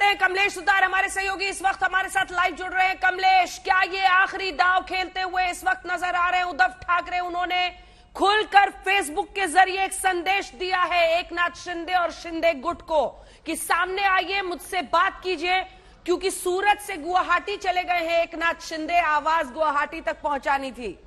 हैं कमलेश सुतार, हमारे सहयोगी इस वक्त हमारे साथ लाइव जुड़ रहे हैं। कमलेश, क्या ये आखिरी दांव खेलते हुए इस वक्त नजर आ रहे हैं उद्धव ठाकरे? उन्होंने खुलकर फेसबुक के जरिए एक संदेश दिया है एकनाथ शिंदे और शिंदे गुट को कि सामने आइए, मुझसे बात कीजिए, क्योंकि सूरत से गुवाहाटी चले गए हैं एकनाथ शिंदे, आवाज गुवाहाटी तक पहुंचानी थी।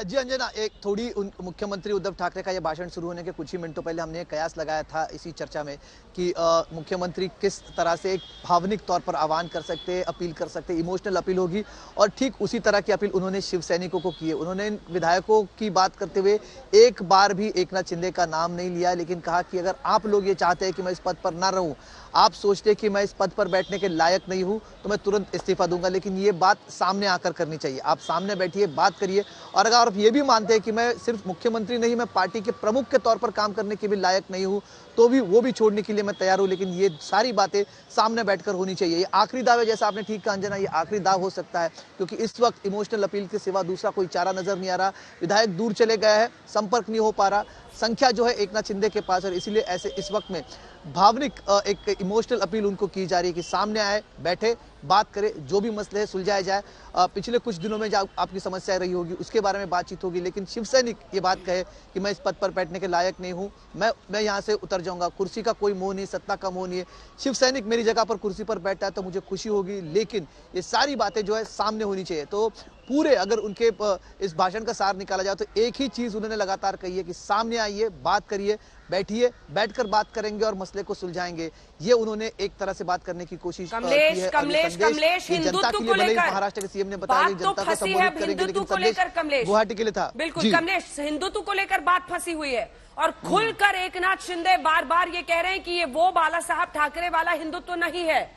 जी अंजना, एक थोड़ी मुख्यमंत्री उद्धव ठाकरे का यह भाषण शुरू होने के कुछ ही मिनटों पहले हमने कयास लगाया था इसी चर्चा में कि मुख्यमंत्री किस तरह से एक भावनिक तौर पर आह्वान कर सकते हैं, अपील कर सकते हैं, इमोशनल अपील होगी, और ठीक उसी तरह की अपील उन्होंने शिव सैनिकों को की है। उन्होंने विधायकों की बात करते हुए एक बार भी एकनाथ शिंदे का नाम नहीं लिया, लेकिन कहा कि अगर आप लोग ये चाहते हैं कि मैं इस पद पर ना रहूं, आप सोचते हैं कि मैं इस पद पर बैठने के लायक नहीं हूं, तो मैं तुरंत इस्तीफा दूंगा, लेकिन ये बात सामने आकर करनी चाहिए। आप सामने बैठिए, बात करिए, और अगर आप ये भी मानते हैं कि मैं सिर्फ मुख्यमंत्री नहीं, मैं पार्टी के प्रमुख के तौर पर काम करने के भी लायक नहीं हूं, तो भी वो भी छोड़ने के लिए मैं तैयार हूं, लेकिन ये सारी बातें सामने बैठकर होनी चाहिए। ये आखिरी दाव है, जैसा आपने ठीक कहा अंजना, ये आखिरी दाव हो सकता है, क्योंकि इस वक्त इमोशनल अपील के सिवा दूसरा कोई चारा नजर नहीं आ रहा। विधायक दूर चले गए हैं, संपर्क नहीं हो पा रहा, संख्या जो है एकनाथ शिंदे के पास, और इसीलिए ऐसे इस वक्त में भावनिक एक इमोशनल अपील उनको की जा रही है कि सामने आए, बैठे, बात करें, जो भी मसले है सुलझाए जाए। पिछले कुछ दिनों में जो आपकी समस्या रही होगी उसके बारे में बातचीत होगी, लेकिन शिव सैनिक ये बात कहे कि मैं इस पद पर बैठने के लायक नहीं हूं, मैं यहां से उतर जाऊंगा। कुर्सी का कोई मोह नहीं, सत्ता का मोह नहीं है। शिव सैनिक मेरी जगह पर कुर्सी पर बैठता है तो मुझे खुशी होगी, लेकिन ये सारी बातें जो है सामने होनी चाहिए। तो पूरे अगर उनके इस भाषण का सार निकाला जाए तो एक ही चीज उन्होंने लगातार कही है कि सामने आइए, बात करिए, बैठिए, बैठकर बात करेंगे और मसले को सुलझाएंगे। ये उन्होंने एक तरह से बात करने की कोशिश की है। कमलेश, हिंदुत्व को लेकर महाराष्ट्र के सीएम ने बताया कि जनता को संबोधित करेंगे, लेकिन संदेश गुवाहाटी के लिए था। बिल्कुल कमलेश, हिंदुत्व को लेकर बात फंसी हुई है, और खुलकर एकनाथ शिंदे बार बार ये कह रहे हैं कि ये वो बाला साहब ठाकरे वाला हिंदुत्व नहीं है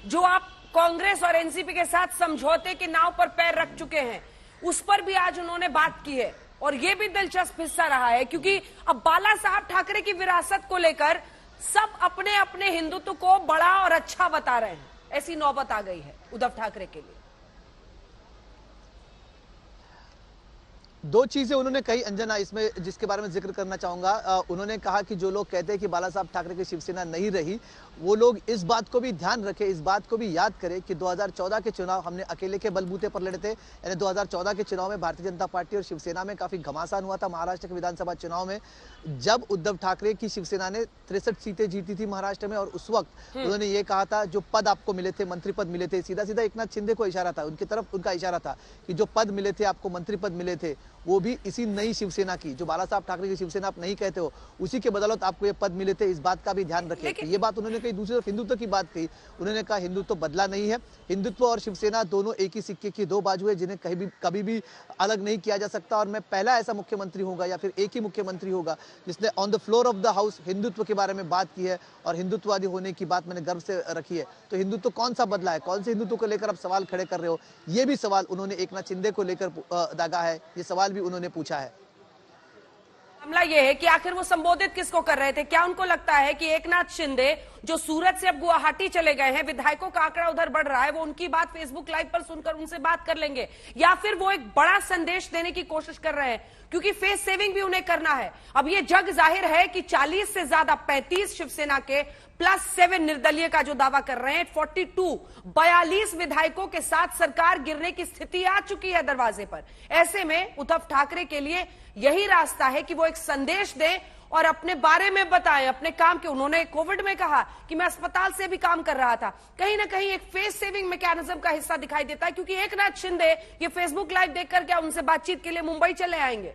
जो आप कांग्रेस और एनसीपी के साथ समझौते के नाव पर पैर रख चुके हैं। उस पर भी आज उन्होंने बात की है, और यह भी दिलचस्प हिस्सा रहा है, क्योंकि अब बाला साहब ठाकरे की विरासत को लेकर सब अपने अपने हिंदुत्व को बड़ा और अच्छा बता रहे हैं। ऐसी नौबत आ गई है उद्धव ठाकरे के लिए। दो चीजें उन्होंने कही अंजना, इसमें जिसके बारे में जिक्र करना चाहूंगा। उन्होंने कहा कि जो लोग कहते हैं कि बाला साहब ठाकरे की शिवसेना नहीं रही, वो लोग इस बात को भी ध्यान रखें, इस बात को भी याद करें कि 2014 के चुनाव हमने अकेले के बलबूते पर लड़े थे। यानी 2014 के चुनाव में भारतीय जनता पार्टी और शिवसेना में काफी घमासान हुआ था। महाराष्ट्र के विधानसभा चुनाव में जब उद्धव ठाकरे की शिवसेना ने 63 सीटें जीती थी महाराष्ट्र में, और उस वक्त उन्होंने ये कहा था जो पद आपको मिले थे, मंत्री पद मिले थे, सीधा सीधा एकनाथ शिंदे को इशारा था, उनकी तरफ उनका इशारा था कि जो पद मिले थे आपको, मंत्री पद मिले थे, वो भी इसी नई शिवसेना की, जो बाला साहब ठाकरे की शिवसेना आप नहीं कहते हो, उसी के बदौलत आपको ये पद मिले थे। इस बात का भी ध्यान रखें। ये बात उन्होंने कही। दूसरी तरफ हिंदुत्व की बात कही, उन्होंने कहा हिंदुत्व बदला नहीं है, हिंदुत्व और शिवसेना दोनों एक ही सिक्के की दो बाजू है, जिन्हें कभी भी अलग नहीं किया जा सकता। और मैं पहला ऐसा मुख्यमंत्री होगा या फिर एक ही मुख्यमंत्री होगा जिसने on the floor of the house Hindutva के बारे में बात की है, और हिंदुत्ववादी होने की बात मैंने गर्व से रखी है। तो हिंदुत्व कौन सा बदला है, कौन से हिंदुत्व को लेकर आप सवाल खड़े कर रहे हो, ये भी सवाल उन्होंने एकनाथ शिंदे को लेकर दागा है, ये सवाल भी उन्होंने पूछा है। मामला यह है कि आखिर वो संबोधित किसको कर रहे थे? क्या उनको लगता है कि एकनाथ शिंदे जो सूरत से अब गुवाहाटी चले गए हैं, विधायकों का आंकड़ा उधर बढ़ रहा है, वो उनकी बात फेसबुक लाइव पर सुनकर उनसे बात कर लेंगे, या फिर वो एक बड़ा संदेश देने की कोशिश कर रहे हैं, क्योंकि फेस सेविंग भी उन्हें करना है। अब ये जग जाहिर है कि 40 से ज्यादा 35 शिवसेना के +7 निर्दलीय का जो दावा कर रहे हैं, 42 विधायकों के साथ सरकार गिरने की स्थिति आ चुकी है दरवाजे पर। ऐसे में उद्धव ठाकरे के लिए यही रास्ता है कि वो एक संदेश दें और अपने बारे में बताएं, अपने काम के। उन्होंने कोविड में कहा कि मैं अस्पताल से भी काम कर रहा था। कहीं ना कहीं एक फेस सेविंग मैकेनिज्म का हिस्सा दिखाई देता है, क्योंकि एकनाथ शिंदे ये फेसबुक लाइव देखकर क्या उनसे बातचीत के लिए मुंबई चले आएंगे?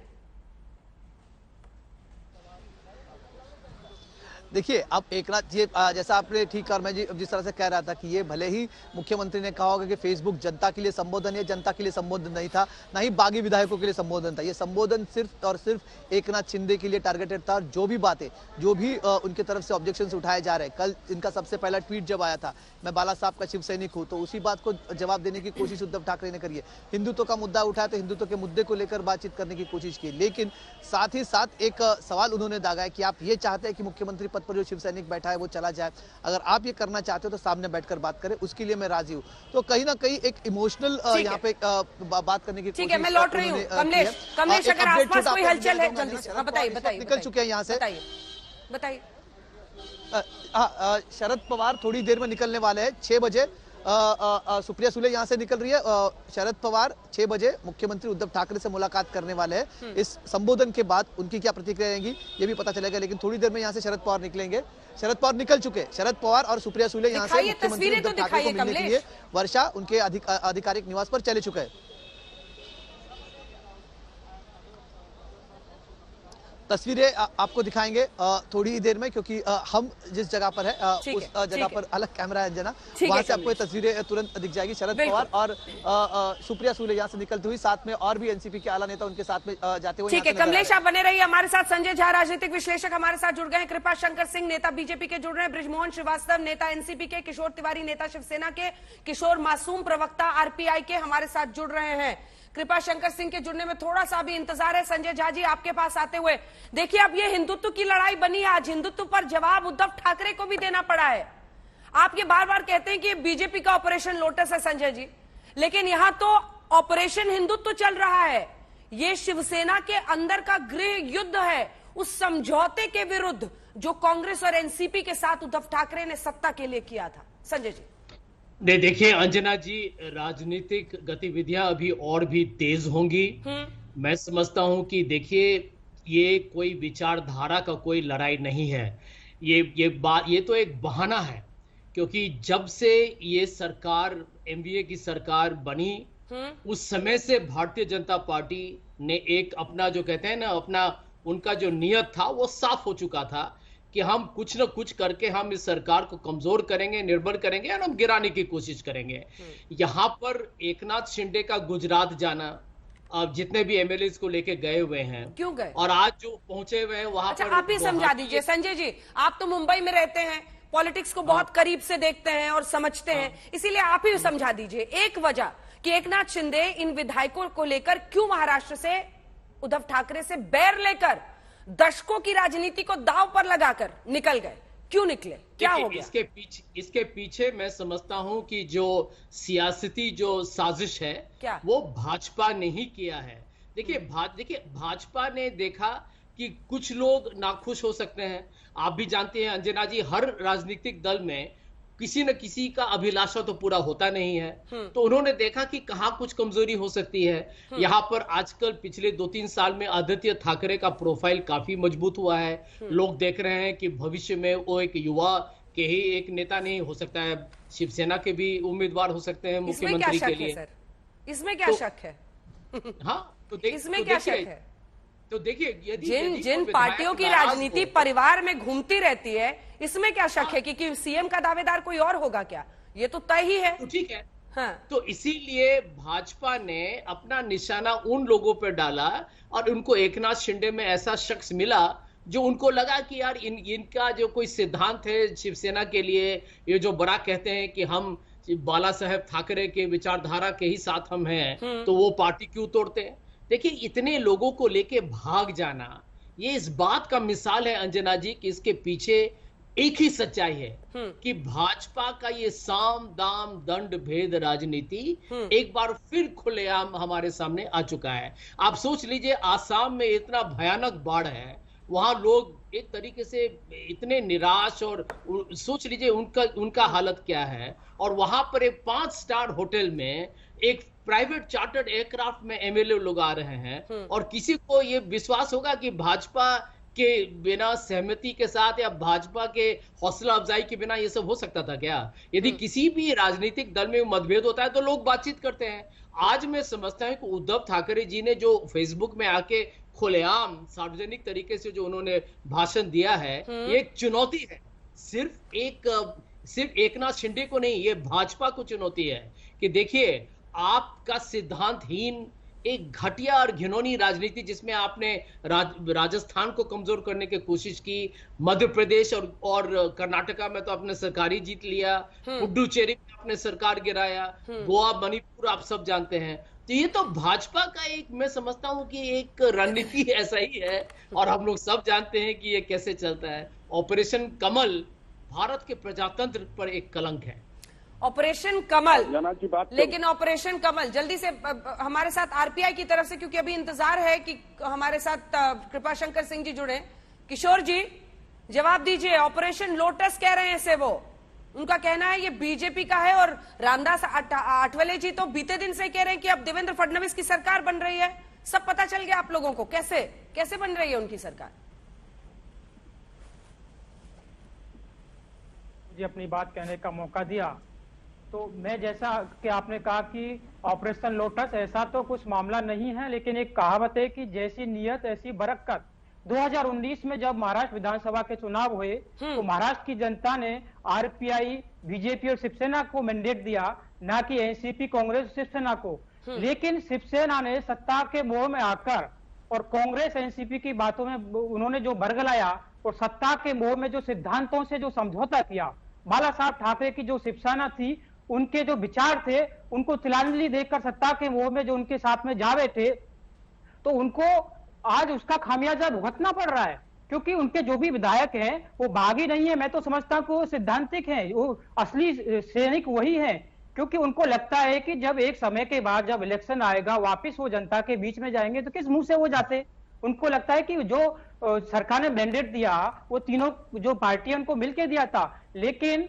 देखिए, अब एकनाथ ये जैसा आपने ठीक कहा, मैं जिस तरह से कह रहा था कि ये भले ही मुख्यमंत्री ने कहा होगा कि फेसबुक जनता के लिए संबोधन है, जनता के लिए संबोधन नहीं था, ना ही बागी विधायकों के लिए संबोधन था। ये संबोधन सिर्फ और सिर्फ एकनाथ शिंदे के लिए टारगेटेड था। और जो भी बातें, जो भी उनके तरफ से ऑब्जेक्शंस उठाए जा रहे हैं, कल इनका सबसे पहला ट्वीट जब आया था, मैं बाला साहब का शिव सैनिक हूं, तो उसी बात को जवाब देने की कोशिश उद्धव ठाकरे ने करी है। हिंदुत्व का मुद्दा उठाया तो हिंदुत्व के मुद्दे को लेकर बातचीत करने की कोशिश की, लेकिन साथ ही साथ एक सवाल उन्होंने दागा है कि आप ये चाहते हैं कि मुख्यमंत्री पद पर जो शिव सैनिक बैठा है वो चला जाए। अगर आप ये करना चाहते हो तो सामने बैठकर बात करें, उसके लिए मैं राजी हूं। तो कहीं ना कहीं एक इमोशनल यहाँ पे बात करने की कोशिश। ठीक है, मैं लौट रही हूँ। कमलेश, अगर आसपास कोई हलचल है जल्दी से बताइए। निकल चुके हैं यहाँ से। बताइए। शरद पवार थोड़ी देर में निकलने वाले हैं 6 बजे। सुप्रिया सुले यहां से निकल रही है। शरद पवार 6 बजे मुख्यमंत्री उद्धव ठाकरे से मुलाकात करने वाले हैं। इस संबोधन के बाद उनकी क्या प्रतिक्रिया रहेगी ये भी पता चलेगा, लेकिन थोड़ी देर में यहां से शरद पवार निकलेंगे। शरद पवार निकल चुके। शरद पवार और सुप्रिया सुले यहां से मुख्यमंत्री उद्धव ठाकरे को मिलने के लिए वर्षा उनके आधिकारिक निवास पर चले चुके हैं। तस्वीरें आपको दिखाएंगे थोड़ी ही देर में, क्योंकि हम जिस जगह पर है उस जगह पर अलग कैमरा है अंजना, वहां से आपको ये तस्वीरें तुरंत दिख जाएगी। शरद पवार और सुप्रिया सुले यहाँ से निकलती हुई, साथ में और भी एनसीपी के आला नेता उनके साथ में जाते हुए। ठीक है, कमलेश आप बने रहिए हमारे साथ। संजय झा राजनीतिक विश्लेषक हमारे साथ जुड़ गए हैं, कृपा शंकर सिंह नेता बीजेपी के जुड़ रहे हैं, बृजमोहन श्रीवास्तव नेता एनसीपी के, किशोर तिवारी नेता शिवसेना के, किशोर मासूम प्रवक्ता आरपीआई के हमारे साथ जुड़ रहे हैं। कृपा शंकर सिंह के जुड़ने में थोड़ा सा भी इंतजार है। संजय झा जी आपके पास आते हुए, देखिए अब ये हिंदुत्व की लड़ाई बनी है। आज हिंदुत्व पर जवाब उद्धव ठाकरे को भी देना पड़ा है। आप ये बार बार कहते हैं कि ये बीजेपी का ऑपरेशन लोटस है संजय जी, लेकिन यहां तो ऑपरेशन हिंदुत्व चल रहा है। ये शिवसेना के अंदर का गृह युद्ध है उस समझौते के विरुद्ध जो कांग्रेस और एनसीपी के साथ उद्धव ठाकरे ने सत्ता के लिए किया था। संजय जी देखिए अंजना जी, राजनीतिक गतिविधियां अभी और भी तेज होंगी। मैं समझता हूं कि देखिए ये कोई विचारधारा का कोई लड़ाई नहीं है। ये तो एक बहाना है, क्योंकि जब से ये सरकार एनडीए की सरकार बनी उस समय से भारतीय जनता पार्टी ने एक अपना जो कहते हैं ना, अपना उनका जो नियत था वो साफ हो चुका था कि हम कुछ न कुछ करके हम इस सरकार को कमजोर करेंगे, निर्बल करेंगे और हम गिराने की कोशिश करेंगे। यहां पर एकनाथ शिंदे का गुजरात जाना, अब जितने भी एमएलए को लेके गए हुए हैं, क्यों गए और आज जो पहुंचे हुए हैं वहां पर आप ही समझा दीजिए। संजय जी आप तो मुंबई में रहते हैं, पॉलिटिक्स को बहुत करीब से देखते हैं और समझते हैं, इसीलिए आप ही समझा दीजिए एक वजह कि एकनाथ शिंदे इन विधायकों को लेकर क्यों महाराष्ट्र से उद्धव ठाकरे से बैर लेकर दशकों की राजनीति को दांव पर लगाकर निकल गए। क्यों निकले, क्या हो गया? इसके पीछे मैं समझता हूं कि जो सियासती जो साजिश है क्या? वो भाजपा ने ही किया है। देखिए भाजपा ने देखा कि कुछ लोग नाखुश हो सकते हैं। आप भी जानते हैं अंजना जी, हर राजनीतिक दल में किसी न किसी का अभिलाषा तो पूरा होता नहीं है। तो उन्होंने देखा कि कहां कुछ कमजोरी हो सकती है। यहां पर आजकल पिछले 2-3 साल में आदित्य ठाकरे का प्रोफाइल काफी मजबूत हुआ है। लोग देख रहे हैं कि भविष्य में वो एक युवा के ही एक नेता नहीं हो सकता है, शिवसेना के भी उम्मीदवार हो सकते हैं मुख्यमंत्री के लिए। इसमें क्या शक है? हाँ तो इसमें क्या शक है? तो देखिए जिन पार्टियों की राजनीति परिवार में घूमती रहती है, इसमें क्या शक है कि सीएम का दावेदार कोई और होगा क्या? ये तो तय ही है। तो ठीक है। हाँ। तो इसीलिए भाजपा ने अपना निशाना उन लोगों पर डाला और उनको एकनाथ शिंदे में ऐसा शख्स मिला जो उनको लगा कि यार इनका जो कोई सिद्धांत है शिवसेना के लिए, ये जो बड़ा कहते हैं कि हम बाला साहेब ठाकरे के विचारधारा के ही साथ हम हैं, तो वो पार्टी क्यों तोड़ते हैं? देखिए इतने लोगों को लेके भाग जाना ये इस बात का मिसाल है अंजना जी कि इसके पीछे एक ही सच्चाई है कि भाजपा का ये साम दाम दंड भेद राजनीति एक बार फिर खुलेआम हमारे सामने आ चुका है। आप सोच लीजिए आसाम में इतना भयानक बाढ़ है, वहां लोग एक तरीके से इतने निराश, और सोच लीजिए उनका हालत क्या है। और वहां पर एक 5 स्टार होटल में एक प्राइवेट चार्टर्ड एयरक्राफ्ट में एमएलए लोग आ रहे हैं, और किसी को यह विश्वास होगा कि भाजपा के बिना सहमति के साथ या भाजपा के हौसला अफजाई के बिना ये सब हो सकता था क्या? यदि किसी भी राजनीतिक दल में मतभेद होता है तो लोग बातचीत करते हैं। आज मैं समझता हूं कि उद्धव ठाकरे जी ने जो फेसबुक में आके खुलेआम सार्वजनिक तरीके से जो उन्होंने भाषण दिया है, ये एक चुनौती है। सिर्फ एकनाथ शिंदे को नहीं, ये भाजपा को चुनौती है कि देखिए आपका सिद्धांतहीन एक घटिया और घिनौनी राजनीति, जिसमें आपने राजस्थान को कमजोर करने की कोशिश की, मध्य प्रदेश और कर्नाटका में तो आपने सरकारी जीत लिया, पुडुचेरी में आपने सरकार गिराया, गोवा मणिपुर आप सब जानते हैं। तो ये तो भाजपा का एक, मैं समझता हूं कि एक रणनीति ऐसा ही है, और हम लोग सब जानते हैं कि ये कैसे चलता है। ऑपरेशन कमल भारत के प्रजातंत्र पर एक कलंक है। ऑपरेशन कमल, लेकिन ऑपरेशन कमल जल्दी से हमारे साथ आरपीआई की तरफ से, क्योंकि अभी इंतजार है कि हमारे साथ कृपा शंकर सिंह जी जुड़े। किशोर जी जवाब दीजिए। ऑपरेशन लोटस कह रहे हैं से वो, उनका कहना है ये बीजेपी का है, और रामदास आठवले जी तो बीते दिन से कह रहे हैं कि अब देवेंद्र फडणवीस की सरकार बन रही है। सब पता चल गया आप लोगों को, कैसे कैसे बन रही है उनकी सरकार? जी अपनी बात कहने का मौका दिया, तो मैं जैसा कि आपने कहा कि ऑपरेशन लोटस, ऐसा तो कुछ मामला नहीं है, लेकिन एक कहावत है कि जैसी नीयत ऐसी बरकत। 2019 में जब महाराष्ट्र विधानसभा के चुनाव हुए तो महाराष्ट्र की जनता ने आरपीआई, बीजेपी और शिवसेना को मैंडेट दिया, ना कि एनसीपी, कांग्रेस, शिवसेना को। लेकिन शिवसेना ने सत्ता के मोह में आकर और कांग्रेस एनसीपी की बातों में उन्होंने जो बरगलाया और सत्ता के मोह में जो सिद्धांतों से जो समझौता किया, बाला साहब ठाकरे की जो शिवसेना थी, उनके जो विचार थे उनको तिलांजलि देकर सत्ता के मोह में जो उनके साथ में जा बैठे, तो उनको आज उसका खामियाजा भुगतना पड़ रहा है। क्योंकि उनके जो भी विधायक हैं वो बागी नहीं है, मैं तो समझता हूं कि वो सिद्धांतिक हैं, वो असली सैनिक वही हैं। क्योंकि उनको लगता है कि जब एक समय के बाद जब इलेक्शन आएगा वापिस वो जनता के बीच में जाएंगे, तो किस मुंह से वो जाते। उनको लगता है कि जो सरकार ने मैंडेट दिया वो तीनों जो पार्टियां उनको मिलकर दिया था, लेकिन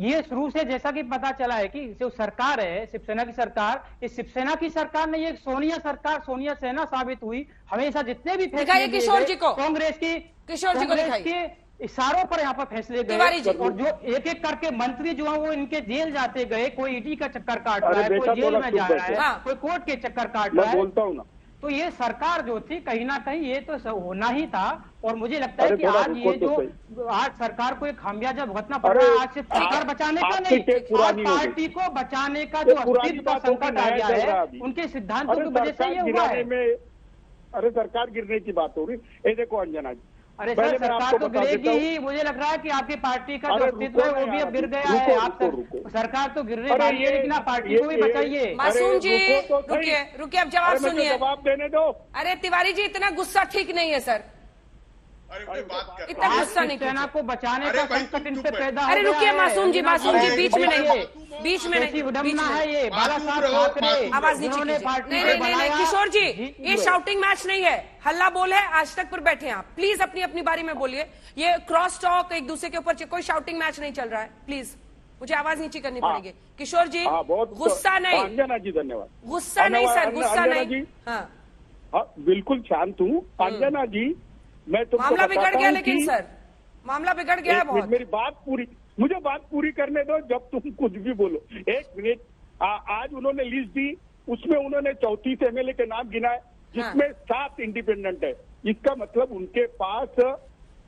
ये शुरू से जैसा कि पता चला है कि जो सरकार है शिवसेना की सरकार, इस शिवसेना की सरकार ने ये सोनिया सरकार, सोनिया सेना साबित हुई। हमेशा जितने भी दिखाइए किशोर जी को, कांग्रेस को दिखाइए, इशारों पर यहाँ पर फैसले गए, और जो एक एक करके मंत्री जो है वो इनके जेल जाते गए। कोई ईडी का चक्कर काट रहा है, कोई जेल में जा रहा है, कोई कोर्ट के चक्कर काट रहा है। बोलता हूँ ना, तो ये सरकार जो थी कहीं ना कहीं ये तो होना ही था। और मुझे लगता है कि आज ये जो आज सरकार को एक खामियाजा भुगतना पड़ रहा है, आज सिर्फ सरकार बचाने का नहीं, आज पार्टी को बचाने का जो अस्तित्व का संकट आ गया है उनके सिद्धांतों की वजह से ये हुआ है। अरे सरकार गिरने की बात हो रही, ये देखो अंजना जी, अरे सर सरकार तो गिरेगी ही। मुझे लग रहा है कि आपकी पार्टी का जो अस्तित्व है वो भी अब गिर गया है। आप सरकार तो गिरने वाली है, लेकिन आप पार्टी को भी बचाइए। मासूम जी रुकिए रुकिए, अब जवाब सुनिए। जवाब देने दो। अरे तिवारी जी इतना गुस्सा ठीक नहीं है सर, इतना गुस्सा नहीं। सेना को बचाने का संकट इन पे पैदा हो। अरे रुकिए मासूम जी, मासूम जी बीच में नहीं, बीच में नहीं, विडम्बना है ये। बाला साहब ठाकरे आवाज नीचे कीजिए। नहीं, किशोर जी ये शाउटिंग मैच नहीं है, हल्ला बोल है। आज तक पर बैठे आप, प्लीज अपनी अपनी बारी में बोलिए। ये क्रॉस टॉक एक दूसरे के ऊपर, कोई शाउटिंग मैच नहीं चल रहा है। प्लीज मुझे आवाज नीचे करनी पड़ेगी। किशोर जी गुस्सा नहीं, अंजना जी धन्यवाद। गुस्सा नहीं सर, गुस्सा नहीं। हाँ बिल्कुल शांत हूँ अंजना जी। मैं तुमको मामला बिगड़ गया, लेकिन सर मामला बिगड़ गया है बहुत। मेरी बात पूरी, मुझे बात पूरी करने दो, जब तुम कुछ भी बोलो। एक मिनट, आज उन्होंने लिस्ट दी, उसमें उन्होंने 34 एमएलए के नाम गिनाए, जिसमें 7 इंडिपेंडेंट है। इसका मतलब उनके पास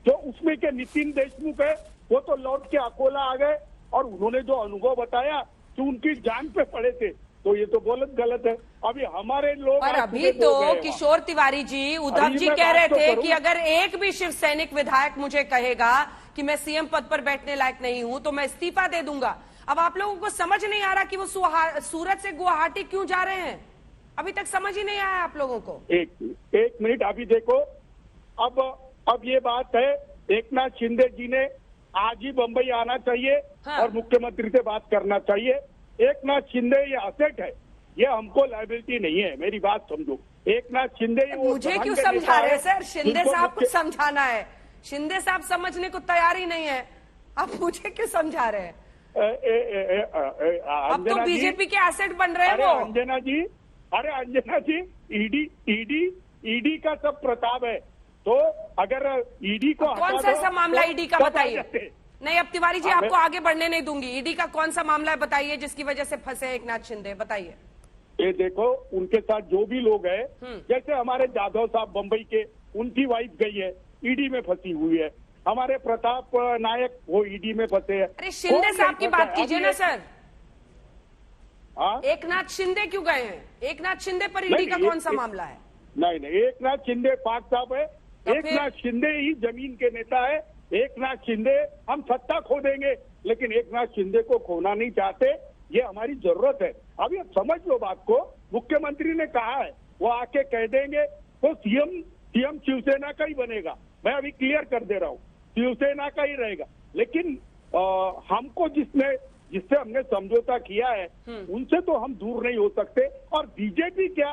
जो उसमें के नितिन देशमुख है वो तो लौट के अकोला आ गए, और उन्होंने जो अनुभव बताया कि उनकी जान पे पड़े थे, तो ये तो बहुत गलत है। अभी हमारे लोग, और अभी तो किशोर तिवारी जी, उद्धव जी कह रहे थे कि अगर एक भी शिव सैनिक विधायक मुझे कहेगा कि मैं सीएम पद पर बैठने लायक नहीं हूं तो मैं इस्तीफा दे दूंगा। अब आप लोगों को समझ नहीं आ रहा कि वो सूरत से गुवाहाटी क्यों जा रहे हैं, अभी तक समझ ही नहीं आया आप लोगों को। एक मिनट, अभी देखो, अब ये बात है, एकनाथ शिंदे जी ने आज ही बंबई आना चाहिए और मुख्यमंत्री से बात करना चाहिए। एकनाथ शिंदे ये असेट है, ये हमको लायबिलिटी नहीं है। मेरी बात समझो, एकनाथ शिंदे मुझे क्यों समझा रहे हैं सर? शिंदे साहब को समझाना है, शिंदे साहब समझने को तैयार ही नहीं है, आप मुझे क्यों समझा रहे हैं? अब तो बीजेपी के एसेट बन रहे हैं वो। अंजना जी, अरे अंजना जी, ईडी का सब प्रताप है, तो अगर ईडी को कौन सा ऐसा मामला ईडी का बताइए। नहीं, अब तिवारी जी आपको आगे बढ़ने नहीं दूंगी। ईडी का कौन सा मामला है बताइए जिसकी वजह से फंसे एकनाथ शिंदे, बताइए। ये देखो, उनके साथ जो भी लोग हैं, जैसे हमारे जाधव साहब बंबई के, उनकी वाइफ गई है, ईडी में फंसी हुई है। हमारे प्रताप नायक वो ईडी में फंसे हैं। अरे शिंदे साहब की बात कीजिए ना सर। एकनाथ शिंदे क्यों गए हैं? एकनाथ शिंदे पर ईडी का कौन सा मामला है? नहीं, एकनाथ शिंदे पाक साहब है, एकनाथ शिंदे ही जमीन के नेता है। एकनाथ शिंदे, हम सत्ता खो देंगे लेकिन एकनाथ शिंदे को खोना नहीं चाहते, ये हमारी जरूरत है। अभी आप समझ लो बात को, मुख्यमंत्री ने कहा है वो आके कह देंगे तो सीएम शिवसेना का ही बनेगा। मैं अभी क्लियर कर दे रहा हूँ, शिवसेना का ही रहेगा। लेकिन हमको जिससे हमने समझौता किया है उनसे तो हम दूर नहीं हो सकते। और बीजेपी क्या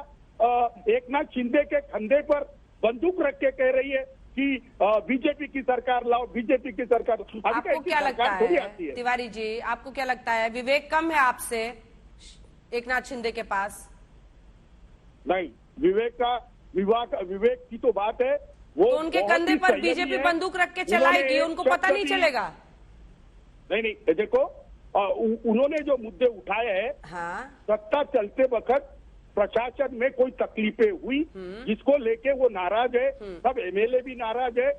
एकनाथ शिंदे के कंधे पर बंदूक रख के कह रही है कि बीजेपी की सरकार लाओ, बीजेपी की सरकार। अभी तो आपको ऐसी क्या लगता सरकार थोड़ी है आती है। तिवारी जी, आपको क्या लगता है विवेक कम है आपसे एकनाथ शिंदे के पास? नहीं, विवेक की तो बात है, वो तो उनके बहुत कंधे ही पर संयमी बीजेपी है। बंदूक रख के उन्होंने चलाएगी, उनको एक पता नहीं शब्द भी- चलेगा। नहीं, देखो, उन्होंने जो मुद्दे उठाए हैं, हाँ, सत्ता चलते वक्त प्रशासन में कोई तकलीफें हुई जिसको लेके वो नाराज है, सब एमएलए भी नाराज है।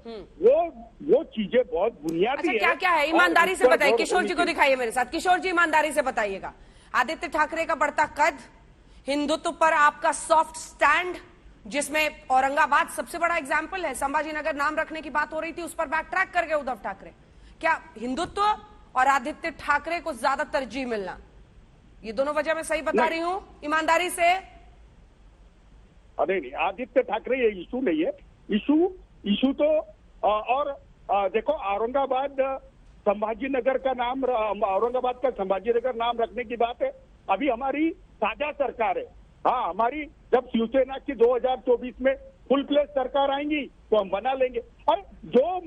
वो चीजें बहुत बुनियादी अच्छा है। क्या क्या है और ईमानदारी इस से पर बताइए। गौर किशोर होनी जी को चाहिए। दिखाइए मेरे साथ। किशोर जी ईमानदारी से बताइएगा, आदित्य ठाकरे का बढ़ता कद, हिंदुत्व पर आपका सॉफ्ट स्टैंड, जिसमें औरंगाबाद सबसे बड़ा एग्जाम्पल है, संभाजीनगर नाम रखने की बात हो रही थी, उस पर बैक ट्रैक कर गए उद्धव ठाकरे। क्या हिंदुत्व और आदित्य ठाकरे को ज्यादा तरजीह मिलना, ये दोनों वजह मैं सही बता नहीं। रही हूं ईमानदारी से? नहीं, आदित्य ठाकरे ये इशू नहीं है। इशू तो और देखो, औरंगाबाद संभाजीनगर का नाम, औरंगाबाद का संभाजीनगर नाम रखने की बात है। अभी हमारी साझा सरकार है। हाँ, हमारी जब शिवसेना की 2024 में फुल प्लेस सरकार आएंगी तो हम बना लेंगे। और जो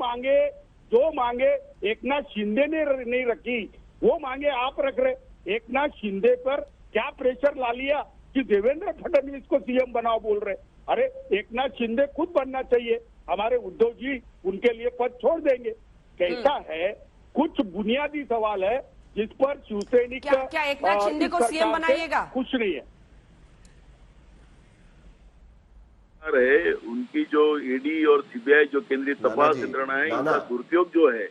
मांगे एकनाथ शिंदे ने नहीं रखी, वो मांगे आप रख रहे। एकनाथ शिंदे पर क्या प्रेशर ला लिया कि देवेंद्र फडणवीस को सीएम बनाओ बोल रहे। अरे एकनाथ शिंदे खुद बनना चाहिए, हमारे उद्धव जी उनके लिए पद छोड़ देंगे। कैसा है, कुछ बुनियादी सवाल है जिस पर शिवसैनिक क्या एकनाथ शिंदे को सीएम बनाइएगा? कुछ नहीं है। है उनकी जो ईडी और सीबीआई जो केंद्रीय तपास यंत्रणा है, इनका दुरुपयोग जो है,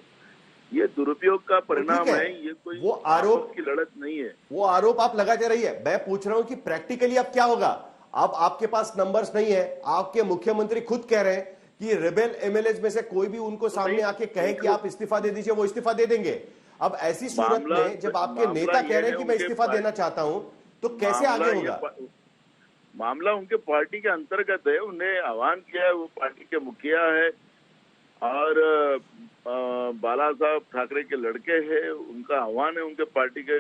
ये दुरुपयोग का परिणाम है। ये कोई वो आरोप की लड़त नहीं है। वो आरोप आप लगाते रहिए। मैं पूछ रहा हूं कि प्रैक्टिकली अब क्या होगा। अब आपके पास नंबर्स नहीं है, आपके मुख्यमंत्री खुद कह रहे हैं कि रिबेल एमएलए में से कोई भी उनको सामने आके कहे कि आप इस्तीफा दे दीजिए, वो इस्तीफा दे देंगे। अब ऐसी सूरत में जब आपके नेता कह रहे हैं कि मैं इस्तीफा देना चाहता हूं, तो कैसे आगे होगा? मामला उनके पार्टी के अंतर्गत है। उन्हें आह्वान किया है, वो पार्टी के मुखिया है और बाला साहब ठाकरे के लड़के हैं। उनका आह्वान है, उनके पार्टी के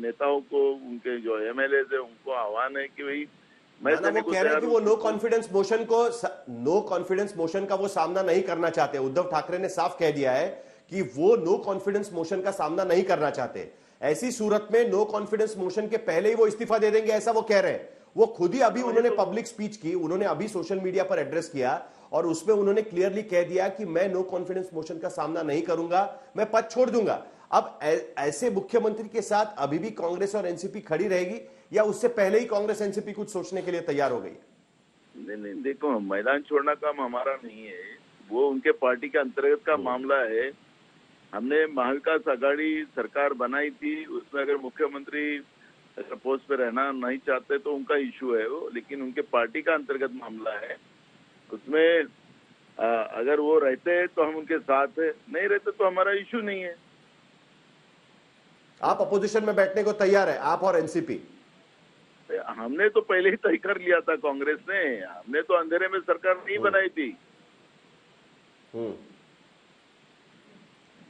नेताओं को, उनके जो एमएलए है उनको आह्वान है कि भाई मैं वो कह रहे हैं कि वो नो कॉन्फिडेंस मोशन का वो सामना नहीं करना चाहते। उद्धव ठाकरे ने साफ कह दिया है कि वो नो कॉन्फिडेंस मोशन का सामना नहीं करना चाहते। ऐसी सूरत में नो कॉन्फिडेंस मोशन के पहले ही वो इस्तीफा दे देंगे, ऐसा वो कह रहे हैं। वो खुद ही अभी उन्होंने पब्लिक स्पीच की, उन्होंने अभी सोशल मीडिया पर एड्रेस किया और उसमें उन्होंने क्लियरली कह दिया कि मैं नो कॉन्फिडेंस मोशन का सामना नहीं करूंगा, मैं पद छोड़ दूंगा। अब ऐसे मुख्यमंत्री के साथ अभी भी कांग्रेस और एनसीपी खड़ी रहेगी या उससे पहले ही कांग्रेस एनसीपी कुछ सोचने के लिए तैयार हो गई? नहीं, देखो, मैदान छोड़ना काम हमारा नहीं है, वो उनके पार्टी के अंतर्गत का मामला है। हमने महाविकास आघाड़ी सरकार बनाई थी, उसमें अगर मुख्यमंत्री पोस्ट पे रहना नहीं चाहते तो उनका इशू है वो, लेकिन उनके पार्टी का अंतर्गत मामला है। उसमें अगर वो रहते हैं तो हम उनके साथ है, नहीं रहते तो हमारा इशू नहीं है। आप अपोजिशन में बैठने को तैयार है, आप और एनसीपी? हमने तो पहले ही तय कर लिया था कांग्रेस ने, हमने तो अंधेरे में सरकार नहीं बनाई थी।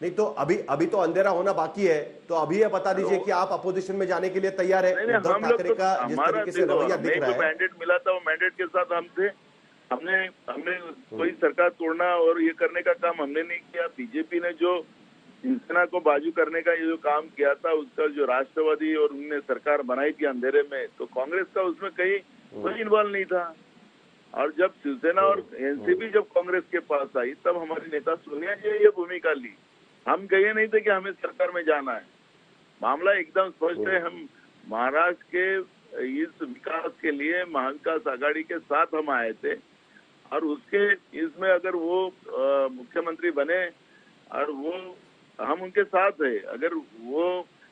नहीं तो अभी तो अंधेरा होना बाकी है, तो अभी ये बता दीजिए कि आप अपोजिशन में जाने के लिए तैयार है? उद्धव ठाकरे का जिस तरीके से रवैया दिख रहा है, मैंडेट मिला था वो मैंडेट के साथ हम थे। हमने कोई सरकार तोड़ना और ये करने का काम हमने नहीं किया। बीजेपी ने जो शिवसेना को बाजू करने का ये जो काम किया था, उसका जो राष्ट्रवादी और उन्होंने सरकार बनाई थी अंधेरे में, तो कांग्रेस का उसमें कहीं कोई इन्वॉल्व नहीं था। और जब शिवसेना और एनसीपी जब कांग्रेस के पास आई, तब हमारे नेता सोनिया जी ने ये भूमिका ली। हम कहे नहीं थे कि हमें सरकार में जाना है। मामला एकदम स्पष्ट है। हम महाराष्ट्र के इस विकास के लिए महाविकास आघाड़ी के साथ हम आए थे और उसके इसमें अगर वो मुख्यमंत्री बने और वो हम उनके साथ है, अगर वो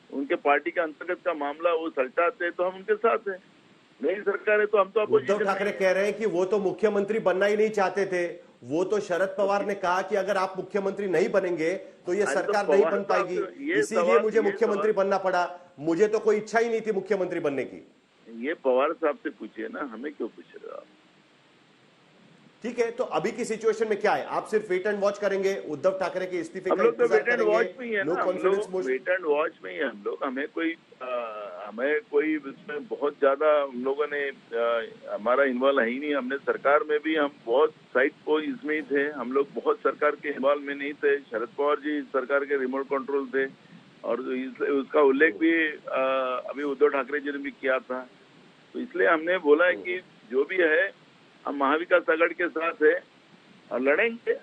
उनके पार्टी के अंतर्गत का मामला वो सलटाते तो हम उनके साथ है। नई सरकार है तो हम तो उद्धव ठाकरे कह रहे हैं कि वो तो मुख्यमंत्री बनना ही नहीं चाहते थे। वो तो शरद पवार ने कहा कि अगर आप मुख्यमंत्री नहीं बनेंगे तो ये सरकार नहीं बन पाएगी, इसीलिए मुझे मुख्यमंत्री बनना पड़ा। मुझे तो कोई इच्छा ही नहीं थी मुख्यमंत्री बनने की। ये पवार साहब से पूछिए ना, हमें क्यों पूछ रहे हो आप? ठीक है, तो अभी की सिचुएशन में क्या है? आप सिर्फ वेट एंड वॉच करेंगे? उद्धव ठाकरे के इस्तीफे हम का लोग तो इंतजार वेट एंड करेंगे? वॉच में ही है नो ना, confidence motion, wait and watch में ही हम लोग। हमें कोई हमें कोई इसमें बहुत ज्यादा हम लोगों ने हमारा इन्वॉल्व है ही नहीं। हमने सरकार में भी हम बहुत साइड को इसमें ही थे, हम लोग बहुत सरकार के इन्वॉल्व में नहीं थे। शरद पवार जी सरकार के रिमोट कंट्रोल थे और उसका उल्लेख भी अभी उद्धव ठाकरे जी ने भी किया था। तो इसलिए हमने बोला है कि जो भी है हम महाविकास आघाड़ी के साथ है और लड़ेंगे।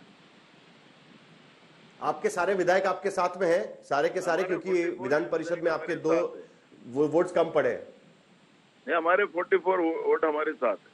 आपके सारे विधायक आपके साथ में हैं, सारे के सारे, क्योंकि विधान परिषद में आपके 2 वोट्स कम पड़े। नहीं, हमारे 44 वोट हमारे साथ है,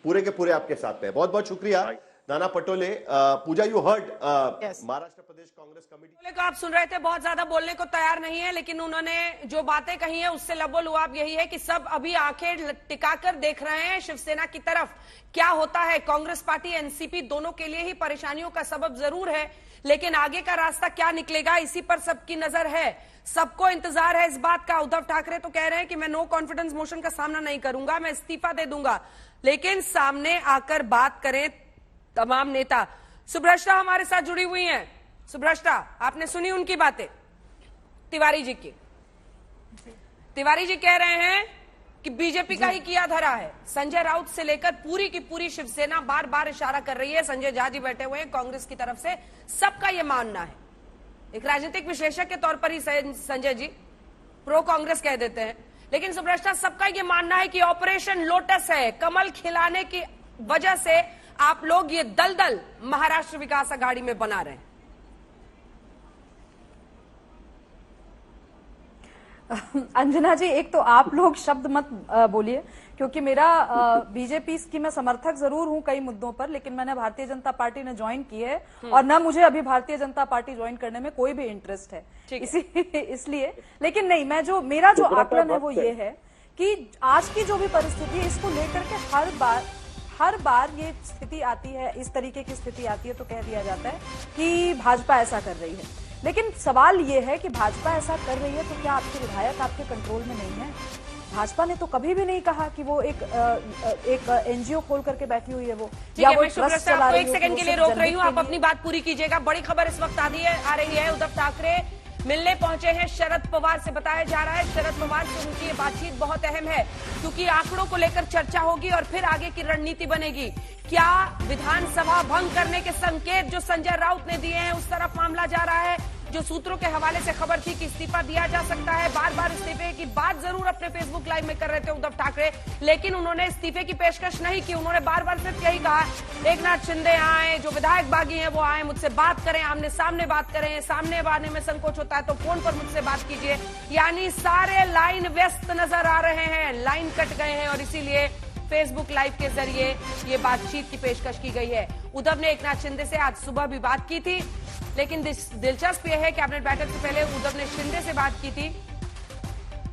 पूरे के पूरे आपके साथ में। बहुत बहुत शुक्रिया Nana Patole. Pooja, you heard Maharashtra Pradesh Congress Committee को आप सुन रहे थे, बहुत ज्यादा बोलने को तैयार नहीं है, लेकिन उन्होंने जो बातें कही है उससे लबोलुआब यही है कि सब अभी आंखें टिकाकर देख रहे हैं शिवसेना की तरफ। क्या होता है, कांग्रेस पार्टी एनसीपी दोनों के लिए ही परेशानियों का सबब जरूर है, लेकिन आगे का रास्ता क्या निकलेगा इसी पर सबकी नजर है। सबको इंतजार है इस बात का। उद्धव ठाकरे तो कह रहे हैं कि मैं नो कॉन्फिडेंस मोशन का सामना नहीं करूंगा, मैं इस्तीफा दे दूंगा, लेकिन सामने आकर बात करें तमाम नेता। सुभ्रष्टा हमारे साथ जुड़ी हुई हैं। सुभ्रष्टा, आपने सुनी उनकी बातें तिवारी जी की। तिवारी जी कह रहे हैं कि बीजेपी का ही किया धरा है। संजय राउत से लेकर पूरी की पूरी शिवसेना बार बार इशारा कर रही है। संजय झा जी बैठे हुए हैं कांग्रेस की तरफ से, सबका यह मानना है। एक राजनीतिक विश्लेषक के तौर पर ही संजय जी प्रो कांग्रेस कह देते हैं, लेकिन सुभ्रष्टा सबका यह मानना है कि ऑपरेशन लोटस है, कमल खिलाने की वजह से आप लोग ये दलदल महाराष्ट्र विकास आघाड़ी में बना रहे हैं। अंजना जी, एक तो आप लोग शब्द मत बोलिए, क्योंकि मेरा बीजेपी की मैं समर्थक जरूर हूं कई मुद्दों पर, लेकिन मैंने भारतीय जनता पार्टी ने ज्वाइन की है और ना मुझे अभी भारतीय जनता पार्टी ज्वाइन करने में कोई भी इंटरेस्ट है, इसलिए। लेकिन नहीं, मैं जो मेरा जो आकलन है वो ये है कि आज की जो भी परिस्थिति है इसको लेकर के हर बार ये स्थिति आती है, इस तरीके की स्थिति आती है तो कह दिया जाता है कि भाजपा ऐसा कर रही है। लेकिन सवाल ये है कि भाजपा ऐसा कर रही है तो क्या आपके विधायक आपके कंट्रोल में नहीं है? भाजपा ने तो कभी भी नहीं कहा कि वो एक एनजीओ खोल करके बैठी हुई है वो, या वो ट्रस्ट चला रही है। एक सेकंड के लिए रोक रही हूँ, आप अपनी बात पूरी कीजिएगा। बड़ी खबर इस वक्त आ रही है। उद्धव ठाकरे मिलने पहुंचे हैं शरद पवार से। बताया जा रहा है शरद पवार से उनकी ये बातचीत बहुत अहम है, क्योंकि आंकड़ों को लेकर चर्चा होगी और फिर आगे की रणनीति बनेगी। क्या विधानसभा भंग करने के संकेत जो संजय राउत ने दिए हैं उस तरफ मामला जा रहा है? जो सूत्रों के हवाले से खबर थी कि इस्तीफा दिया जा सकता है। बार बार इस्तीफे की बात जरूर अपने फेसबुक लाइव में कर रहे थे उद्धव ठाकरे, लेकिन उन्होंने इस्तीफे की पेशकश नहीं की। उन्होंने बार बार सिर्फ यही कहा, एकनाथ शिंदे आए, जो विधायक बागी हैं वो आए, मुझसे बात करें, आमने सामने बात करें, सामने आने में संकोच होता है तो फोन पर मुझसे बात कीजिए। यानी सारे लाइन व्यस्त नजर आ रहे हैं, लाइन कट गए हैं, और इसीलिए फेसबुक लाइव के जरिए ये बातचीत की पेशकश की गई है। उद्धव ने एकनाथ शिंदे से आज सुबह भी बात की थी, लेकिन दिलचस्प यह है कैबिनेट बैठक से पहले उद्धव ने शिंदे से बात की थी।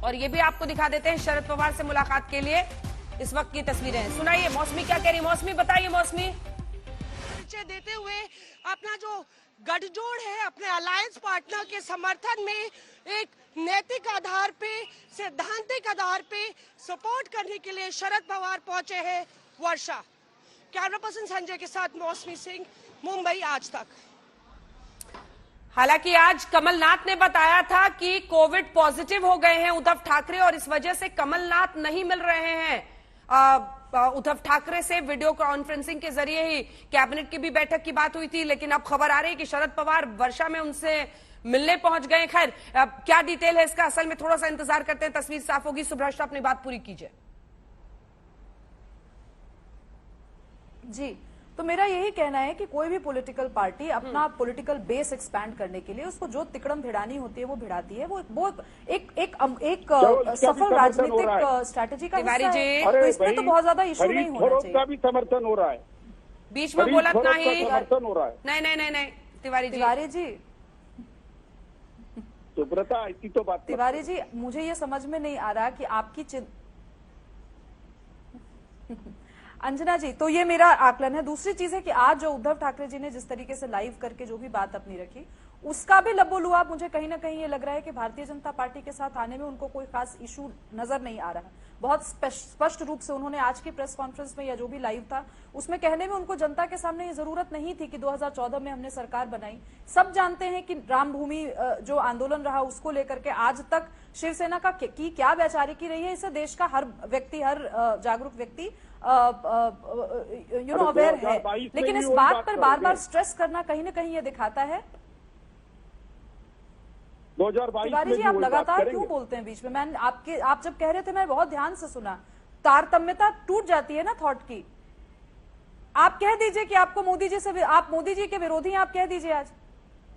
और ये भी आपको दिखा देते हैं शरद पवार से मुलाकात के लिए इस वक्त की तस्वीरें। सुनाइए मौसमी क्या कह रही। मौसमी बताइए। मौसमी, परिचय देते हुए अपना जो गठजोड़ है अपने अलायंस पार्टनर के समर्थन में एक नैतिक आधार पे, सैद्धांतिक आधार पे सपोर्ट करने के लिए शरद पवार पहुंचे हैं वर्षा। कैमरा पर्सन संजय के साथ मौसमी सिंह, मुंबई आज तक। हालांकि आज कमलनाथ ने बताया था कि कोविड पॉजिटिव हो गए हैं उद्धव ठाकरे और इस वजह से कमलनाथ नहीं मिल रहे हैं उद्धव ठाकरे से। वीडियो कॉन्फ्रेंसिंग के जरिए ही कैबिनेट की भी बैठक की बात हुई थी, लेकिन अब खबर आ रही है कि शरद पवार वर्षा में उनसे मिलने पहुंच गए। खैर, क्या डिटेल है इसका, असल में थोड़ा सा इंतजार करते हैं, तस्वीर साफ होगी। सुभ्रष्टा, अपनी बात पूरी कीजिए। जी, तो मेरा यही कहना है कि कोई भी पॉलिटिकल पार्टी अपना पॉलिटिकल बेस एक्सपैंड करने के लिए उसको जो तिकड़म भिड़ानी होती है वो भिड़ाती है। वो एक सफल राजनीतिक स्ट्रैटेजी का हिस्सा है, तो इसमें तो बहुत ज्यादा इशू नहीं होना चाहिए। का भी समर्थन हो रहा है, बीच में बोला नहीं, समर्थन हो रहा है। नहीं तिवारी जी सुब्रता, ऐसी तो बात तिवारी जी, मुझे ये समझ में नहीं आ रहा कि आपकी अंजना जी, तो ये मेरा आकलन है। दूसरी चीज है कि आज जो उद्धव ठाकरे जी ने जिस तरीके से लाइव करके जो भी बात अपनी रखी, उसका भी लबोलुआब मुझे कहीं ना कहीं ये लग रहा है कि भारतीय जनता पार्टी के साथ आने में उनको कोई खास इशू नजर नहीं आ रहा। बहुत स्पष्ट रूप से उन्होंने आज की प्रेस कॉन्फ्रेंस में या जो भी लाइव था उसमें कहने में उनको जनता के सामने ये जरूरत नहीं थी कि 2014 में हमने सरकार बनाई। सब जानते हैं कि रामभूमि जो आंदोलन रहा उसको लेकर के आज तक शिवसेना की क्या वैचारिकी रही है, इसे देश का हर व्यक्ति, हर जागरूक व्यक्ति अवेयर है। लेकिन इस बात पर बार बार स्ट्रेस करना कहीं ना कहीं ये दिखाता है। 2022 तिवारी जी, आप लगातार क्यों बोलते हैं बीच में? आप जब कह रहे थे मैं बहुत ध्यान से सुना। तारतम्यता टूट जाती है ना थॉट की। आप कह दीजिए कि आपको मोदी जी से, आप मोदी जी के विरोधी हैं, आप कह दीजिए। आज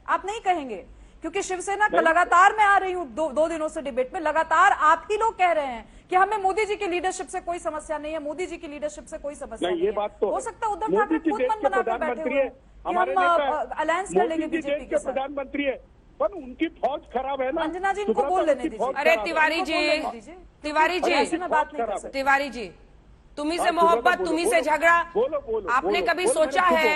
आप नहीं कहेंगे क्योंकि शिवसेना लगातार मैं आ रही हूँ दो दिनों से डिबेट में, लगातार आप ही लोग कह रहे हैं कि हमें मोदी जी की लीडरशिप से कोई समस्या नहीं है, मोदी जी की लीडरशिप से कोई समस्या नहीं है। बात तो हो सकता है उद्धव ठाकरे खुद मन बनाकर बैठे हुए कि हम अलायंस कर लेंगे बीजेपी के साथ। प्रधानमंत्री है पर उनकी फौज खराब है ना। अंजना जी इनको बोल लेने दीजिए। अरे तिवारी जी, तिवारी जी, तुम्ही से मोहब्बत, तुम्ही से झगड़ा। आपने कभी सोचा है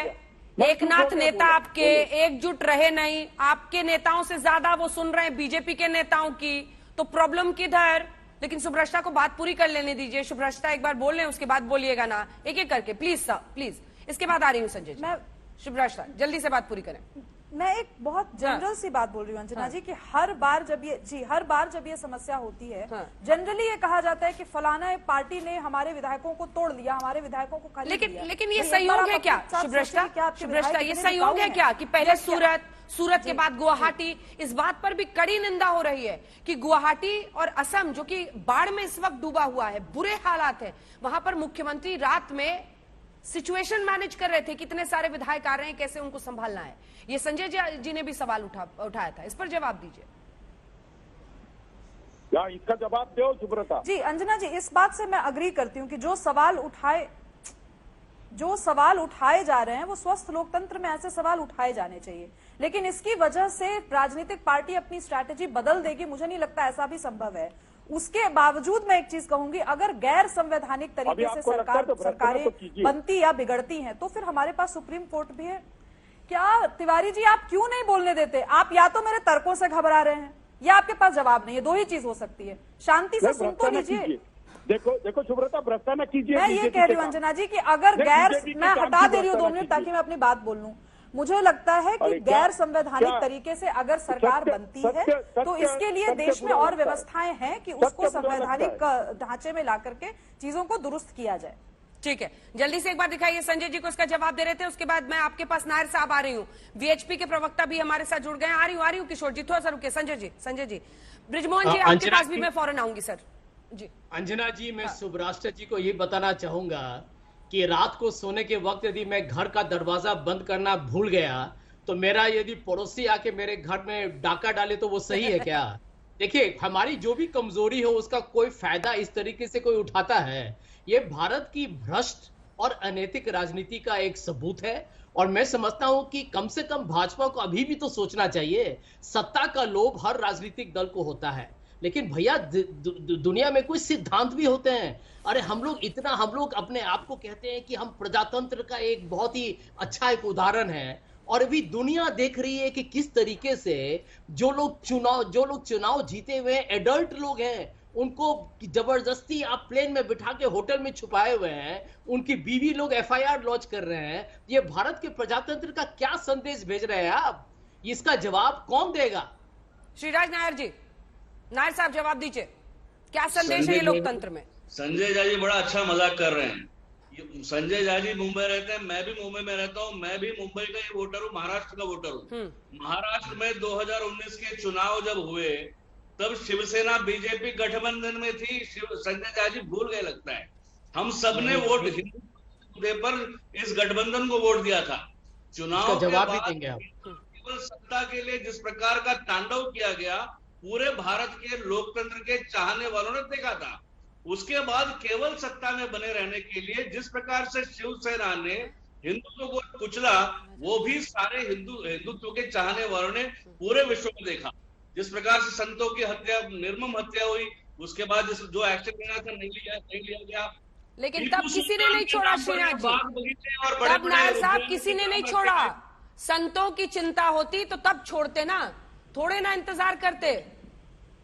एकनाथ नेता आपके एकजुट रहे नहीं, आपके नेताओं से ज्यादा वो सुन रहे हैं बीजेपी के नेताओं की, तो प्रॉब्लम किधर? लेकिन सुभ्रष्टा को बात पूरी कर लेने दीजिए। सुभ्रष्टा एक बार बोल लें, उसके बाद बोलिएगा ना, एक एक करके प्लीज सर, प्लीज। इसके बाद आ रही हूँ संजय जी। सुभ्रष्टा जल्दी से बात पूरी करें। मैं एक बहुत जनरल सी बात बोल रही हूँ अंजना जी कि हर बार जब ये समस्या होती है, जनरली ये कहा जाता है कि फलाना पार्टी ने हमारे विधायकों को तोड़ दिया, हमारे विधायकों को खरीद लिया। लेकिन ये संयोग है क्या सुभ्रष्टा? ये संयोग है क्या कि पहले सूरत के बाद गुवाहाटी? इस बात पर भी कड़ी निंदा हो रही है कि गुवाहाटी और असम, जो कि बाढ़ में इस वक्त डूबा हुआ है, बुरे हालात है, वहां पर मुख्यमंत्री रात में सिचुएशन मैनेज कर रहे थे। कितने सारे विधायक आ रहे हैं, कैसे उनको संभालना है? ये संजय जी ने भी सवाल उठाया था, इस पर जवाब दीजिए। या इसका जवाब दो सुब्रता जी। अंजना जी, इस बात से मैं अग्री करती हूँ कि जो सवाल उठाए जा रहे हैं वो स्वस्थ लोकतंत्र में ऐसे सवाल उठाए जाने चाहिए। लेकिन इसकी वजह से राजनीतिक पार्टी अपनी स्ट्रैटेजी बदल देगी, मुझे नहीं लगता ऐसा भी संभव है। उसके बावजूद मैं एक चीज कहूंगी, अगर गैर संवैधानिक तरीके से सरकारें बनती या बिगड़ती हैं तो फिर हमारे पास सुप्रीम कोर्ट भी है। क्या तिवारी जी आप क्यों नहीं बोलने देते? आप या तो मेरे तर्कों से घबरा रहे हैं या आपके पास जवाब नहीं है, दो ही चीज हो सकती है। शांति से सुन तो लीजिए। देखो सुब्रता, भ्रष्टा न कीजिए। मैं ये कह रही हूँ अंजना जी कि अगर मैं हटा दे रही हूँ 2 मिनट ताकि मैं अपनी बात बोल लूं। मुझे लगता है कि गैर संवैधानिक तरीके से अगर सरकार बनती है तो इसके लिए देश में और व्यवस्थाएं हैं कि उसको संवैधानिक ढांचे में ला करके चीजों को दुरुस्त किया जाए। ठीक है, जल्दी से एक बार दिखाइए। संजय जी को इसका जवाब दे रहे थे, उसके बाद मैं आपके पास नायर साहब आ रही हूँ। वीएचपी के प्रवक्ता भी हमारे साथ जुड़ गए हैं। आ रही हूँ किशोर जी, थोड़ा सा रुके। संजय जी, ब्रिजमोहन जी आपके पास भी मैं फौरन आऊंगी सर जी। अंजना जी, मैं सुभ्राष्ट्र जी को ये बताना चाहूंगा कि रात को सोने के वक्त यदि मैं घर का दरवाजा बंद करना भूल गया तो मेरा यदि पड़ोसी आके मेरे घर में डाका डाले तो वो सही है क्या? देखिए, हमारी जो भी कमजोरी हो उसका कोई फायदा इस तरीके से कोई उठाता है, ये भारत की भ्रष्ट और अनैतिक राजनीति का एक सबूत है। और मैं समझता हूं कि कम से कम भाजपा को अभी भी तो सोचना चाहिए। सत्ता का लोभ हर राजनीतिक दल को होता है, लेकिन भैया दुनिया में कुछ सिद्धांत भी होते हैं। अरे हम लोग अपने आप को कहते हैं कि हम प्रजातंत्र का एक बहुत ही अच्छा एक उदाहरण है, और अभी दुनिया देख रही है कि किस तरीके से जो लोग चुनाव जीते हुए एडल्ट लोग हैं उनको जबरदस्ती आप प्लेन में बिठा के होटल में छुपाए हुए हैं, उनकी बीवी लोग एफआईआर लॉन्च कर रहे हैं। ये भारत के प्रजातंत्र का क्या संदेश भेज रहे हैं आप? इसका जवाब कौन देगा? श्रीराज नायर जी, नायर साहब जवाब दीजिए, क्या संदेश है ये लोकतंत्र में? संजय झा जी बड़ा अच्छा मजाक कर रहे हैं। संजय झा जी मुंबई रहते हैं, मैं भी मुंबई में रहता हूँ, मैं भी मुंबई का ही वोटर हूँ, महाराष्ट्र का वोटर हूँ। महाराष्ट्र में 2019 के चुनाव जब हुए तब शिवसेना बीजेपी गठबंधन में थी। संजय झा जी भूल गए लगता है। हम सबने वोट हिंदू मुद्दे पर इस गठबंधन को वोट दिया था। चुनाव के जवाब भी बाद देंगे आप। केवल सत्ता के लिए जिस प्रकार का तांडव किया गया पूरे भारत के लोकतंत्र के चाहने वालों ने देखा था। उसके बाद केवल सत्ता में बने रहने के लिए जिस प्रकार से शिवसेना ने हिंदुत्व को कुचला, वो भी सारे हिंदुत्व के चाहने वालों ने पूरे विश्व में देखा। जिस प्रकार से संतों की हत्या, निर्मम हत्या हुई, उसके बाद जो एक्शन लेना था नहीं लिया गया। लेकिन तब किसी ने नहीं छोड़ा श्रीनाथ जी, तब नायर साहब किसी ने नहीं छोड़ा। संतों की चिंता होती तो तब छोड़ते ना, थोड़े ना इंतजार करते।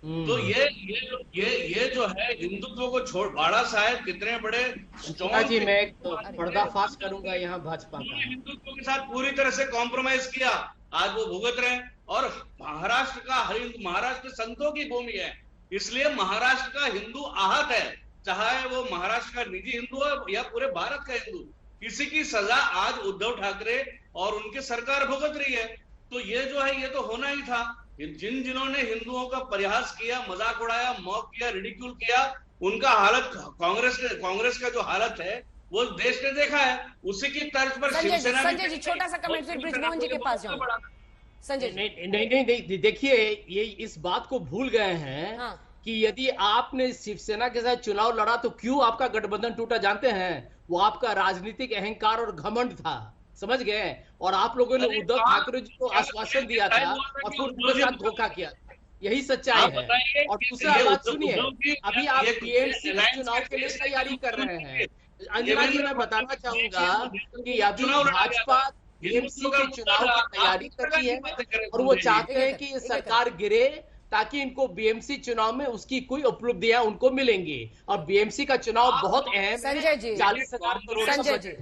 तो ये जो है हिंदुत्व को छोड़, बाड़ा साहेब कितने बड़े स्ट्रॉन्ग जी, मैं एक पर्दाफाश करूंगा यहाँ भाजपा का। हिंदुत्व के साथ पूरी तरह से कॉम्प्रोमाइज किया, आज वो भुगत रहे हैं। और महाराष्ट्र संतों की भूमि है, इसलिए महाराष्ट्र का हिंदू आहत है, चाहे वो महाराष्ट्र का निजी हिंदू हो या पूरे भारत का हिंदू। किसी की सजा आज उद्धव ठाकरे और उनकी सरकार भुगत रही है। तो ये जो है ये तो होना ही था। जिन्होंने हिंदुओं का परिहास किया, मजाक उड़ाया, मॉक किया, रिडिक्यूल किया, उनका हालत कांग्रेस का जो हालत है वो देश ने देखा है। उसी की तर्ज पर शिवसेना। संजय जी छोटा सा कमेंट, फिर बृजमोहन जी के पास जाऊंगा। संजय नहीं, देखिए ये इस बात को भूल गए हैं कि यदि आपने शिवसेना के साथ चुनाव लड़ा तो क्यों आपका गठबंधन टूटा जानते हैं? वो आपका राजनीतिक अहंकार और घमंड था, समझ गए? और आप लोगों ने उद्धव ठाकरे जी को आश्वासन दिया था और फिर उनके साथ धोखा किया, यही सच्चाई है। और दूसरा बात सुनिए, अभी आप बीएमसी चुनाव के लिए तैयारी कर रहे हैं। अंजना जी, मैं बताना चाहूंगा कि अभी भाजपा बीएमसी के चुनाव की तैयारी कर रही है और वो चाहते हैं कि ये सरकार गिरे ताकि इनको बीएमसी चुनाव में उसकी कोई उपलब्धियां उनको मिलेंगी। और बीएमसी का चुनाव बहुत अहम है। 40,000 करोड़ का बजट है।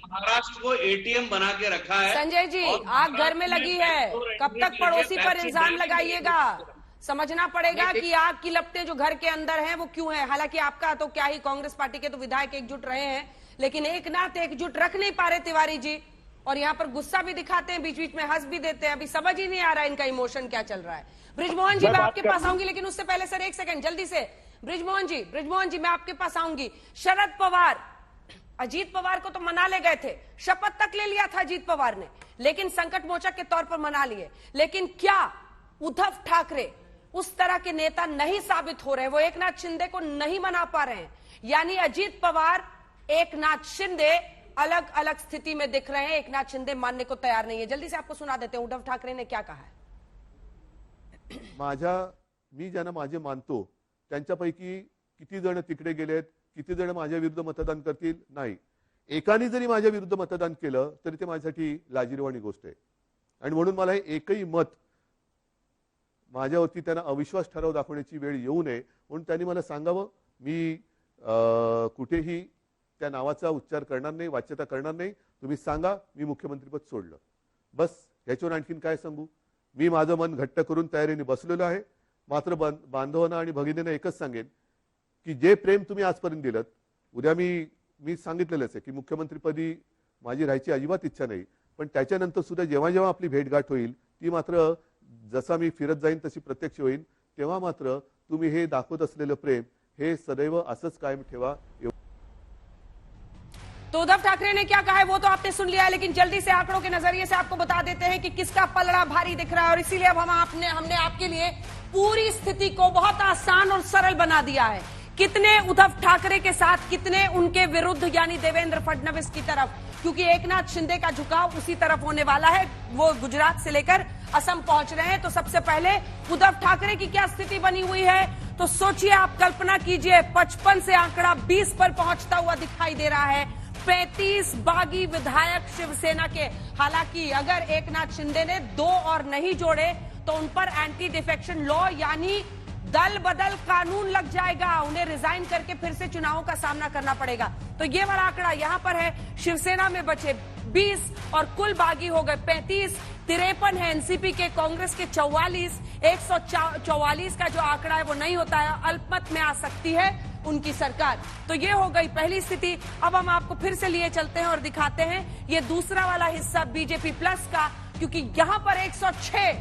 महाराष्ट्र को एटीएम बना के रखा है। संजय जी, आग घर में लगी है, कब तक पड़ोसी पर इल्जाम लगाइएगा? समझना पड़ेगा कि आग की लपटें जो घर के अंदर हैं वो क्यों है। हालांकि आपका तो क्या ही, कांग्रेस पार्टी के तो विधायक एकजुट रहे हैं, लेकिन एक नाथ एकजुट रख नहीं पा रहे तिवारी जी। और यहाँ पर गुस्सा भी दिखाते हैं, बीच बीच में हंस भी देते हैं। अभी समझ ही नहीं आ रहा है इनका इमोशन क्या चल रहा है। बृजमोहन जी, मैं आपके पास आऊंगी, लेकिन उससे पहले सर एक सेकंड जल्दी से। बृजमोहन जी मैं आपके पास आऊंगी। शरद पवार अजीत पवार को तो मना ले गए थे, शपथ तक ले लिया था अजीत पवार ने, लेकिन संकट मोचक के तौर पर मना लिए। लेकिन क्या उद्धव ठाकरे उस तरह के नेता नहीं साबित हो रहे? वो एकनाथ शिंदे को नहीं मना पा रहे हैं, यानी अजीत पवार एकनाथ शिंदे अलग अलग स्थिति में दिख रहे हैं। एकनाथ शिंदे मानने को तैयार नहीं है। जल्दी से आपको सुना देते हैं उद्धव ठाकरे ने क्या कहा है। मी ज्यांना माझे मानतो त्यांच्यापैकी किती जण तिकडे गेलेत, किती जण माझ्या विरुद्ध मतदान करतील, नाही, एकाने जरी माझ्या विरुद्ध मतदान केलं तरी ते माझ्यासाठी लाजिरवाणी गोष्ट आहे। आणि म्हणून मला एकही मत माझ्यावरती त्यांना अविश्वास ठराव दाखवण्याची वेळ येऊ नये म्हणून त्यांनी मला सांगावं। मी कुठेही त्या नावाचा उच्चार करणार नाही, वाच्यता करणार नाही। तुम्ही सांगा मी मुख्यमंत्रीपद सोडलं, बस याच्यावर आणखीन काय सांगू? मी माझं मन घट्ट करून तयारीने बसलेलो आहे। मात्र बांधवांना आणि भगिनींना एकच सांगेन की जे प्रेम तुम्ही आजपर्यंत दिलं, उद्या मी सांगितलेलंच आहे की मुख्यमंत्रीपदी माझी राहायची अजिबात इच्छा नाही, पण त्याच्यानंतर सुद्धा जेव्हा जेव्हा आपली भेटगाठ होईल ती मात्र जसा मी फिरत जाईन तशी प्रत्यक्ष होईल, तेव्हा मात्र तुम्ही हे दाखवत असलेलं प्रेम हे सदैव असंच कायम ठेवा। तो उद्धव ठाकरे ने क्या कहा है वो तो आपने सुन लिया है, लेकिन जल्दी से आंकड़ों के नजरिए से आपको बता देते हैं कि किसका पलड़ा भारी दिख रहा है। और इसीलिए अब हमने आपके लिए पूरी स्थिति को बहुत आसान और सरल बना दिया है। कितने उद्धव ठाकरे के साथ, कितने उनके विरुद्ध, यानी देवेंद्र फडणवीस की तरफ, क्योंकि एकनाथ शिंदे का झुकाव उसी तरफ होने वाला है। वो गुजरात से लेकर असम पहुंच रहे हैं। तो सबसे पहले उद्धव ठाकरे की क्या स्थिति बनी हुई है, तो सोचिए, आप कल्पना कीजिए, 55 से आंकड़ा 20 पर पहुंचता हुआ दिखाई दे रहा है। 35 बागी विधायक शिवसेना के। हालांकि अगर एकनाथ शिंदे ने 2 और नहीं जोड़े तो उन पर एंटी डिफेक्शन लॉ यानी दल बदल कानून लग जाएगा। उन्हें रिजाइन करके फिर से चुनावों का सामना करना पड़ेगा। तो ये वाला आंकड़ा यहां पर है। शिवसेना में बचे 20 और कुल बागी हो गए 35। 53 है एनसीपी के, कांग्रेस के 44। 144 का जो आंकड़ा है वो नहीं होता है, अल्पमत में आ सकती है उनकी सरकार। तो ये हो गई पहली स्थिति। अब हम आपको फिर से लिए चलते हैं और दिखाते हैं ये दूसरा वाला हिस्सा बीजेपी प्लस का, क्योंकि यहां पर 106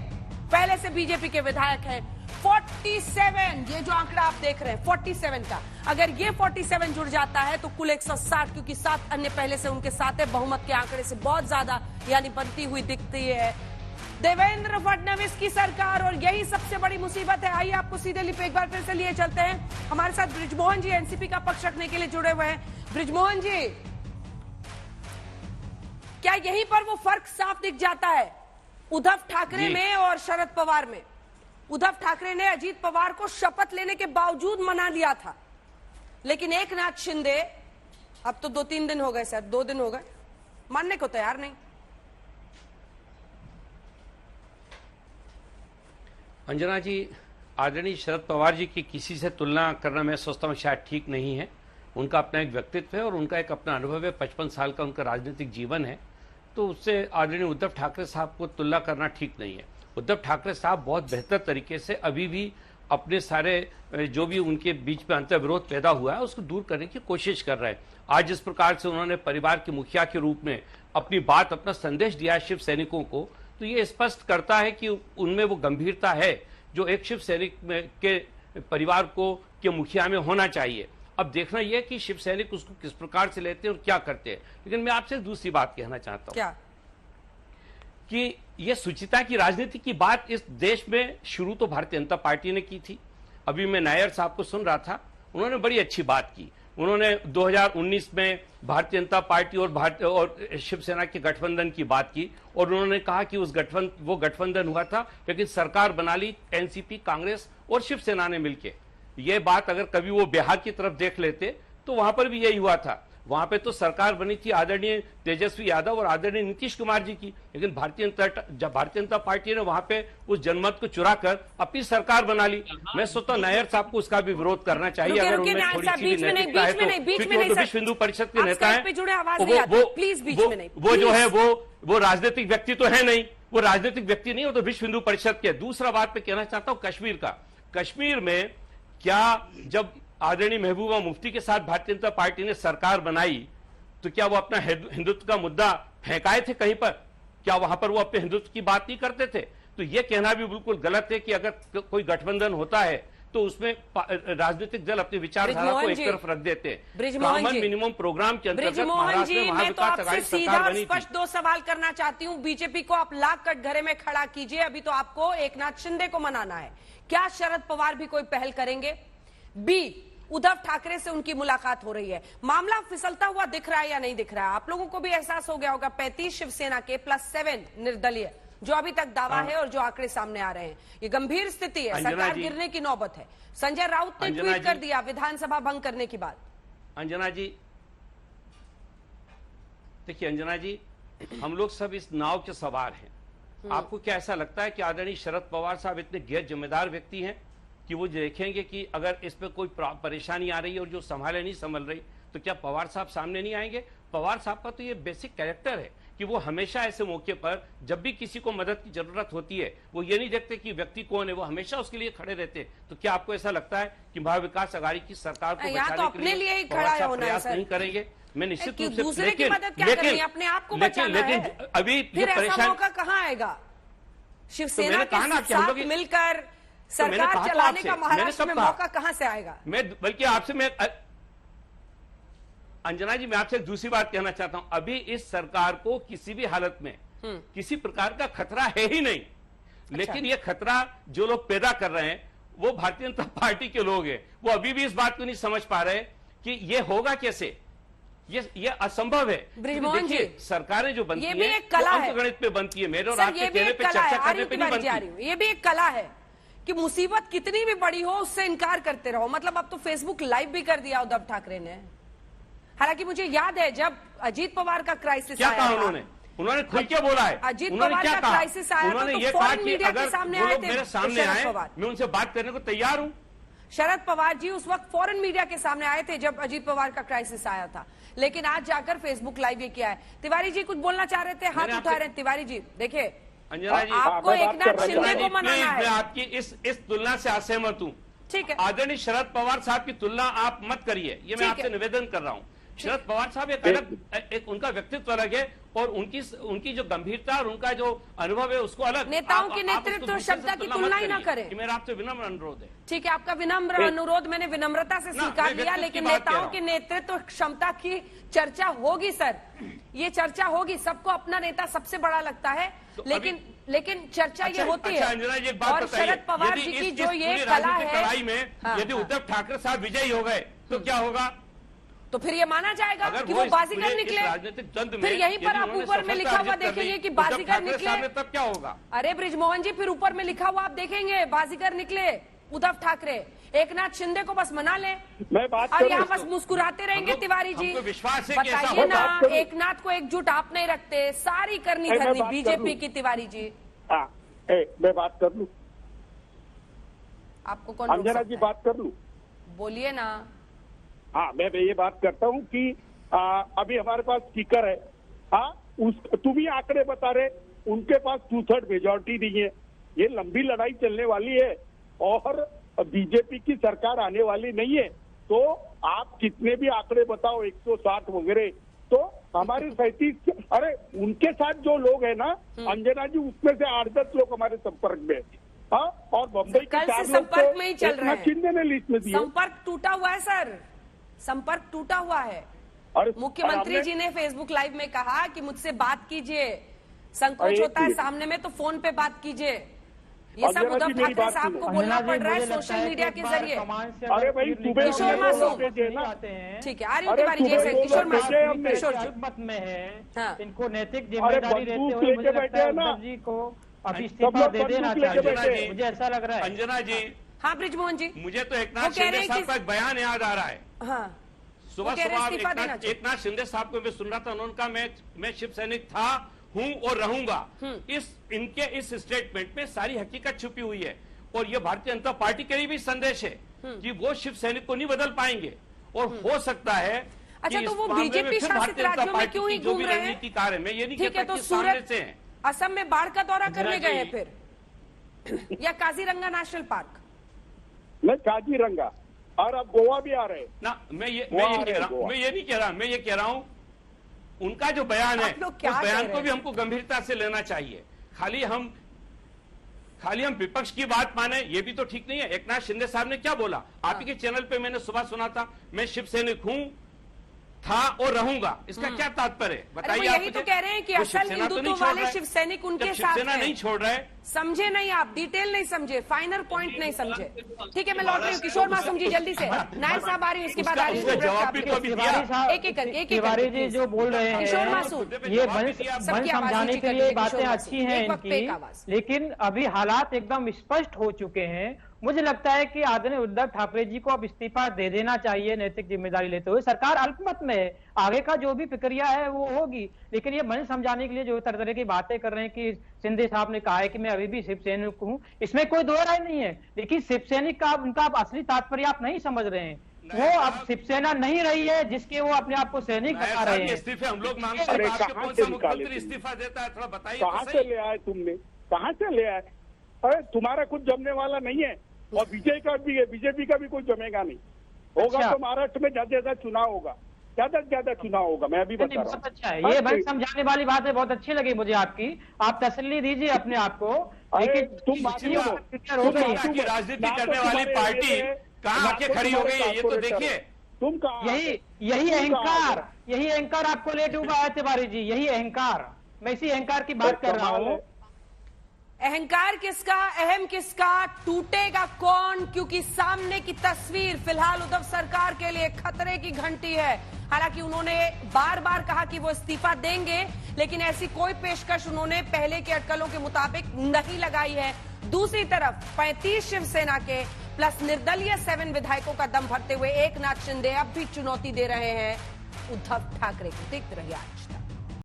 पहले से बीजेपी के विधायक हैं। 47, ये जो आंकड़ा आप देख रहे हैं 47 का, अगर ये 47 जुड़ जाता है तो कुल 160, क्योंकि 7 अन्य पहले से उनके साथ है, बहुमत के आंकड़े से बहुत ज्यादा यानी बनती हुई दिखती है देवेंद्र फडणवीस की सरकार। और यही सबसे बड़ी मुसीबत है। आइए आपको सीधे लिप एक बार फिर से लिए चलते हैं। हमारे साथ बृजमोहन जी एनसीपी का पक्ष रखने के लिए जुड़े हुए हैं। बृजमोहन जी, क्या यहीं पर वो फर्क साफ दिख जाता है उद्धव ठाकरे में और शरद पवार में? उद्धव ठाकरे ने अजीत पवार को शपथ लेने के बावजूद मना लिया था, लेकिन एकनाथ शिंदे, अब तो 2-3 दिन हो गए सर, 2 दिन हो गए, मानने को तैयार नहीं। अंजना जी, आदरणीय शरद पवार जी की किसी से तुलना करना मैं सोचता हूँ शायद ठीक नहीं है। उनका अपना एक व्यक्तित्व है और उनका एक अपना अनुभव है, 55 साल का उनका राजनीतिक जीवन है, तो उससे आदरणीय उद्धव ठाकरे साहब को तुलना करना ठीक नहीं है। उद्धव ठाकरे साहब बहुत बेहतर तरीके से अभी भी अपने सारे जो भी उनके बीच में अंतर्विरोध पैदा हुआ है उसको दूर करने की कोशिश कर रहे हैं। आज जिस प्रकार से उन्होंने परिवार के मुखिया के रूप में अपनी बात, अपना संदेश दिया है शिव सैनिकों को, तो ये स्पष्ट करता है कि उनमें वो गंभीरता है जो एक शिव सैनिक के परिवार को के मुखिया में होना चाहिए। अब देखना यह कि शिव सैनिक उसको किस प्रकार से लेते हैं और क्या करते हैं। लेकिन मैं आपसे दूसरी बात कहना चाहता हूं, क्या कि यह शुचिता की राजनीति की बात इस देश में शुरू तो भारतीय जनता पार्टी ने की थी। अभी मैं नायर साहब को सुन रहा था, उन्होंने बड़ी अच्छी बात की। उन्होंने 2019 में भारतीय जनता पार्टी और शिवसेना के गठबंधन की बात की और उन्होंने कहा कि वो गठबंधन हुआ था लेकिन सरकार बना ली एनसीपी, कांग्रेस और शिवसेना ने मिलकर। ये बात अगर कभी वो बिहार की तरफ देख लेते तो वहां पर भी यही हुआ था। वहां पे तो सरकार बनी थी आदरणीय तेजस्वी यादव और आदरणीय नीतीश कुमार जी की, लेकिन भारतीय जनता पार्टी ने वहां पे उस जनमत को चुरा कर अपनी सरकार बना ली। मैं सोचता हूं नायर साहब को उसका भी विरोध करना चाहिए अगर उनमें थोड़ी सी नैतिकता है तो, क्योंकि वो तो विश्व हिंदू परिषद के नेता है। वो जो है वो राजनीतिक व्यक्ति तो है नहीं, वो राजनीतिक व्यक्ति नहीं, वो तो विश्व हिंदू परिषद के। दूसरा बात मैं कहना चाहता हूं कश्मीर का। कश्मीर में क्या जब आदरणीय महबूबा मुफ्ती के साथ भारतीय जनता पार्टी ने सरकार बनाई तो क्या वो अपना हिंदुत्व का मुद्दा फेंकाए थे कहीं पर? क्या वहां पर वो अपने हिंदुत्व की बात नहीं करते थे? तो ये कहना भी बिल्कुल गलत है कि अगर कोई गठबंधन होता है तो उसमें राजनीतिक दल अपनी विचारधारा को एक तरफ रख देते हैं। कॉमन मिनिमम प्रोग्राम के अंतर्गत महाराष्ट्र में महाविकास आघाड़ी सरकार बनी थी। स्पष्ट दो सवाल करना चाहती हूँ। बीजेपी को आप लाख कटघरे में खड़ा कीजिए, अभी तो आपको एकनाथ शिंदे को मनाना है। क्या शरद पवार भी कोई पहल करेंगे? बी, उद्धव ठाकरे से उनकी मुलाकात हो रही है, मामला फिसलता हुआ दिख रहा है या नहीं दिख रहा है? आप लोगों को भी एहसास हो गया होगा 35 शिवसेना के +7 निर्दलीय जो अभी तक दावा है और जो आंकड़े सामने आ रहे हैं। ये गंभीर स्थिति है, सरकार गिरने की नौबत है। संजय राउत ने ट्वीट कर दिया विधानसभा भंग करने की बात। अंजना जी देखिए, अंजना जी हम लोग सब इस नाव के सवार हैं। आपको क्या ऐसा लगता है कि आदरणीय शरद पवार साहब इतने गैर जिम्मेदार व्यक्ति हैं कि वो देखेंगे कि अगर इस पे कोई परेशानी आ रही है और जो संभाले नहीं संभल रही तो क्या पवार साहब सामने नहीं आएंगे? पवार साहब का तो ये बेसिक कैरेक्टर है कि वो हमेशा ऐसे मौके पर जब भी किसी को मदद की जरूरत होती है वो ये नहीं देखते कि व्यक्ति कौन है, वो हमेशा उसके लिए खड़े रहते हैं। तो क्या आपको ऐसा लगता है कि महाविकास आघाड़ी की सरकार को बचाने के लिए पवार साहब प्रयास नहीं करेंगे? मैं निश्चित रूप से, दूसरे की मदद क्या करनी है, अपने आप को बचाना है। लेकिन अभी ये परेशान मौका कहां आएगा? शिवसेना के साथ मिलकर सरकार चलाने का महाराष्ट्र में मौका कहां से आएगा? बल्कि आपसे मैं अंजना जी, मैं आपसे दूसरी बात कहना चाहता हूं। अभी इस सरकार को किसी भी हालत में किसी प्रकार का खतरा है ही नहीं। लेकिन ये खतरा जो लोग पैदा कर रहे हैं वो भारतीय जनता पार्टी के लोग हैं। वो अभी भी इस बात को नहीं समझ पा रहे कि ये होगा कैसे। ये असंभव है। देखिए, सरकारें जो बनती है अंकगणित पे बनती है, मेरे और आपके कहने पे, चर्चा करने पे नहीं बनती। ये भी एक कला है कि मुसीबत कितनी भी बड़ी हो उससे इनकार करते रहो। मतलब अब तो फेसबुक लाइव भी कर दिया उद्धव ठाकरे ने। हालांकि मुझे याद है जब अजीत पवार का क्राइसिस आया, उन्होंने खुल के बोला है। अजीत पवार का क्राइसिस आया उन्होंने ये कहा कि अगर मेरे सामने आए मैं उनसे बात करने को तैयार हूं। शरद पवार जी उस वक्त फॉरेन मीडिया के सामने आए थे जब अजीत पवार का क्राइसिस आया था, लेकिन आज जाकर फेसबुक लाइव ये किया है। तिवारी जी कुछ बोलना चाह रहे थे, हाथ उठा रहे हैं। तिवारी जी देखिए, अंजना जी आपको एकनाथ शिंदे को मनाना है। मैं आपकी इस तुलना से असहमत हूं। ठीक है, आदरणीय शरद पवार साहब की तुलना आप मत करिए, ये मैं आपसे निवेदन कर रहा हूं। शरद पवार साहब एक अलग, एक उनका व्यक्तित्व अलग है और उनकी जो गंभीरता और उनका जो अनुभव है उसको अलग। नेताओं के नेतृत्व क्षमता की तुलना ही ना करें। मेरा आपसे विनम्र अनुरोध है। ठीक है, आपका विनम्र अनुरोध मैंने विनम्रता से स्वीकार लिया, लेकिन नेताओं के नेतृत्व क्षमता की चर्चा होगी सर, ये चर्चा होगी। सबको अपना नेता सबसे बड़ा लगता है, लेकिन चर्चा ये होती है। और शरद पवार जी की जो ये कला है, यदि उद्धव ठाकरे साहब विजयी हो गए तो क्या होगा? तो फिर ये माना जाएगा कि वो बाजीगर निकले। फिर यहीं पर आप ऊपर में लिखा हुआ देखेंगे कि बाजीगर निकले, तब क्या होगा? अरे ब्रिजमोहन जी, फिर ऊपर में लिखा हुआ आप देखेंगे बाजीगर निकले उद्धव ठाकरे। एकनाथ शिंदे को बस मना ले और यहाँ बस मुस्कुराते रहेंगे। तिवारी जी बताइए ना, एकनाथ को एकजुट आप नहीं रखते, सारी करनी धरनी बीजेपी की। तिवारी जी मैं बात कर लूं? आपको कौन रोक अंजना सकता जी है? बात कर लूं? बोलिए ना। हाँ, मैं ये बात करता हूँ कि अभी हमारे पास स्पीकर है। हाँ, तुम ही आंकड़े बता रहे, उनके पास 2/3 मेजोरिटी नहीं है। ये लंबी लड़ाई चलने वाली है और बीजेपी की सरकार आने वाली नहीं है। तो आप कितने भी आंकड़े बताओ, 160 वगैरह, तो हमारे 37, अरे उनके साथ जो लोग है ना अंजना जी, उसमें से 8-10 लोग हमारे संपर्क में है। हाँ, और बम्बई के कल से 4 लोग संपर्क में ही चल रहे हैं। शिंदे ने लिस्ट में दिए। संपर्क टूटा हुआ है सर, संपर्क टूटा हुआ है। मुख्यमंत्री जी ने फेसबुक लाइव में कहा कि मुझसे बात कीजिए, संकोच होता है सामने में तो फोन पे बात कीजिए। ये सब उद्धव ठाकरे साहब को बोलना पड़ रहा है सोशल मीडिया के जरिए। अरे भाई, किशोर मासूम, ठीक है, आ रही हूँ तिवारी जी से। किशोर मासूम, किशोर मत में है, हाँ। इनको नैतिक जिम्मेदारी रहते हुए मुझे लगता है उद्धव जी को अब इस्तीफा दे देना चाहिए, मुझे ऐसा लग रहा है। अंजना जी, हाँ ब्रिजमोहन जी, मुझे तो एकनाथ शिंदे साहब का एक बयान याद आ रहा है। हाँ, सुबह एकनाथ शिंदे साहब को मैं सुन रहा था, उन्होंने कहा मैं शिव सैनिक था, हूं और रहूंगा। इनके इस स्टेटमेंट में सारी हकीकत छुपी हुई है और ये भारतीय जनता पार्टी के लिए भी संदेश है कि वो शिव सैनिक को नहीं बदल पाएंगे और हो सकता है। अच्छा, तो वो बीजेपी शासित राज्यों में क्यों ही घूम रहे हैं? रणनीतिकार है, मैं ये नहीं कहता तो कि सामने से हैं। असम में बाढ़ का दौरा करने गए हैं फिर, या काजीरंगा नेशनल पार्क? मैं काजीरंगा, और अब गोवा भी आ रहे ना। मैं ये नहीं कह रहा, मैं ये कह रहा हूं उनका जो बयान है उस बयान को भी हमको गंभीरता से लेना चाहिए। खाली हम विपक्ष की बात माने ये भी तो ठीक नहीं है। एकनाथ शिंदे साहब ने क्या बोला, आप ही के चैनल पे मैंने सुबह सुना था, मैं शिव सैनिक हूं, था और रहूंगा। इसका क्या तात्पर्य है बताइए? यही तो कह रहे हैं कि असल हिंदुत्व वाले शिव सैनिक उनके साथ हैं। नहीं छोड़ रहे, समझे नहीं आप, डिटेल नहीं समझे, फाइनल पॉइंट नहीं समझे। ठीक है, मैं लौट रही हूँ। किशोर मासूम जी जल्दी से, नायर साहब आ रही है, उसके बाद आ रही है तिवारी जी जो बोल रहे हैं। किशोर मासूम, ये मन समझाने के लिए बातें अच्छी हैं इनकी, लेकिन अभी हालात एकदम स्पष्ट हो चुके हैं। मुझे लगता है कि आदरणीय उद्धव ठाकरे जी को अब इस्तीफा दे देना चाहिए नैतिक जिम्मेदारी लेते हुए। सरकार अल्पमत में है, आगे का जो भी प्रक्रिया है वो होगी, लेकिन ये मन समझाने के लिए जो तरह तरह की बातें कर रहे हैं कि शिंदे साहब ने कहा है कि मैं अभी भी शिव सैनिक हूँ, इसमें कोई दो राय नहीं है। लेकिन शिव सैनिक का उनका असली तात्पर्य आप नहीं समझ रहे हैं। वो अब शिवसेना नहीं रही है जिसके वो अपने आप को सैनिक बता रहे हैं। इस्तीफे हम लोग मांगते हैं, कौन सा मुख्यमंत्री इस्तीफा देता है, थोड़ा बताइए। कहाँ से ले आए तुमने, कहाँ से ले आए? अरे तुम्हारा कुछ जमने वाला नहीं है और बीजेपी का भी कुछ जमेगा नहीं। होगा तो महाराष्ट्र में ज्यादा चुनाव होगा, ज्यादा से ज्यादा चुनाव होगा। मैं अभी बता रहा हूँ। बहुत अच्छा है, ये भाई समझाने वाली बात है, बहुत अच्छी लगी मुझे आपकी। आप तसल्ली दीजिए अपने आप को। लेकिन तुम राजनीति करने वाली पार्टी कहाँ आके खड़ी हो गई है, ये तो देखिए। तुम कहाँ, यही अहंकार आपको ले डूबा है तिवारी जी, यही अहंकार। मैं इसी अहंकार की बात कर रहा हूँ। अहंकार किसका, अहम किसका, टूटेगा कौन? क्योंकि सामने की तस्वीर फिलहाल उद्धव सरकार के लिए खतरे की घंटी है। हालांकि उन्होंने बार बार कहा कि वो इस्तीफा देंगे, लेकिन ऐसी कोई पेशकश उन्होंने पहले के अटकलों के मुताबिक नहीं लगाई है। दूसरी तरफ 35 शिवसेना के प्लस निर्दलीय 7 विधायकों का दम भरते हुए एकनाथ शिंदे अब भी चुनौती दे रहे हैं उद्धव ठाकरे को। देखते रहिए आज तक।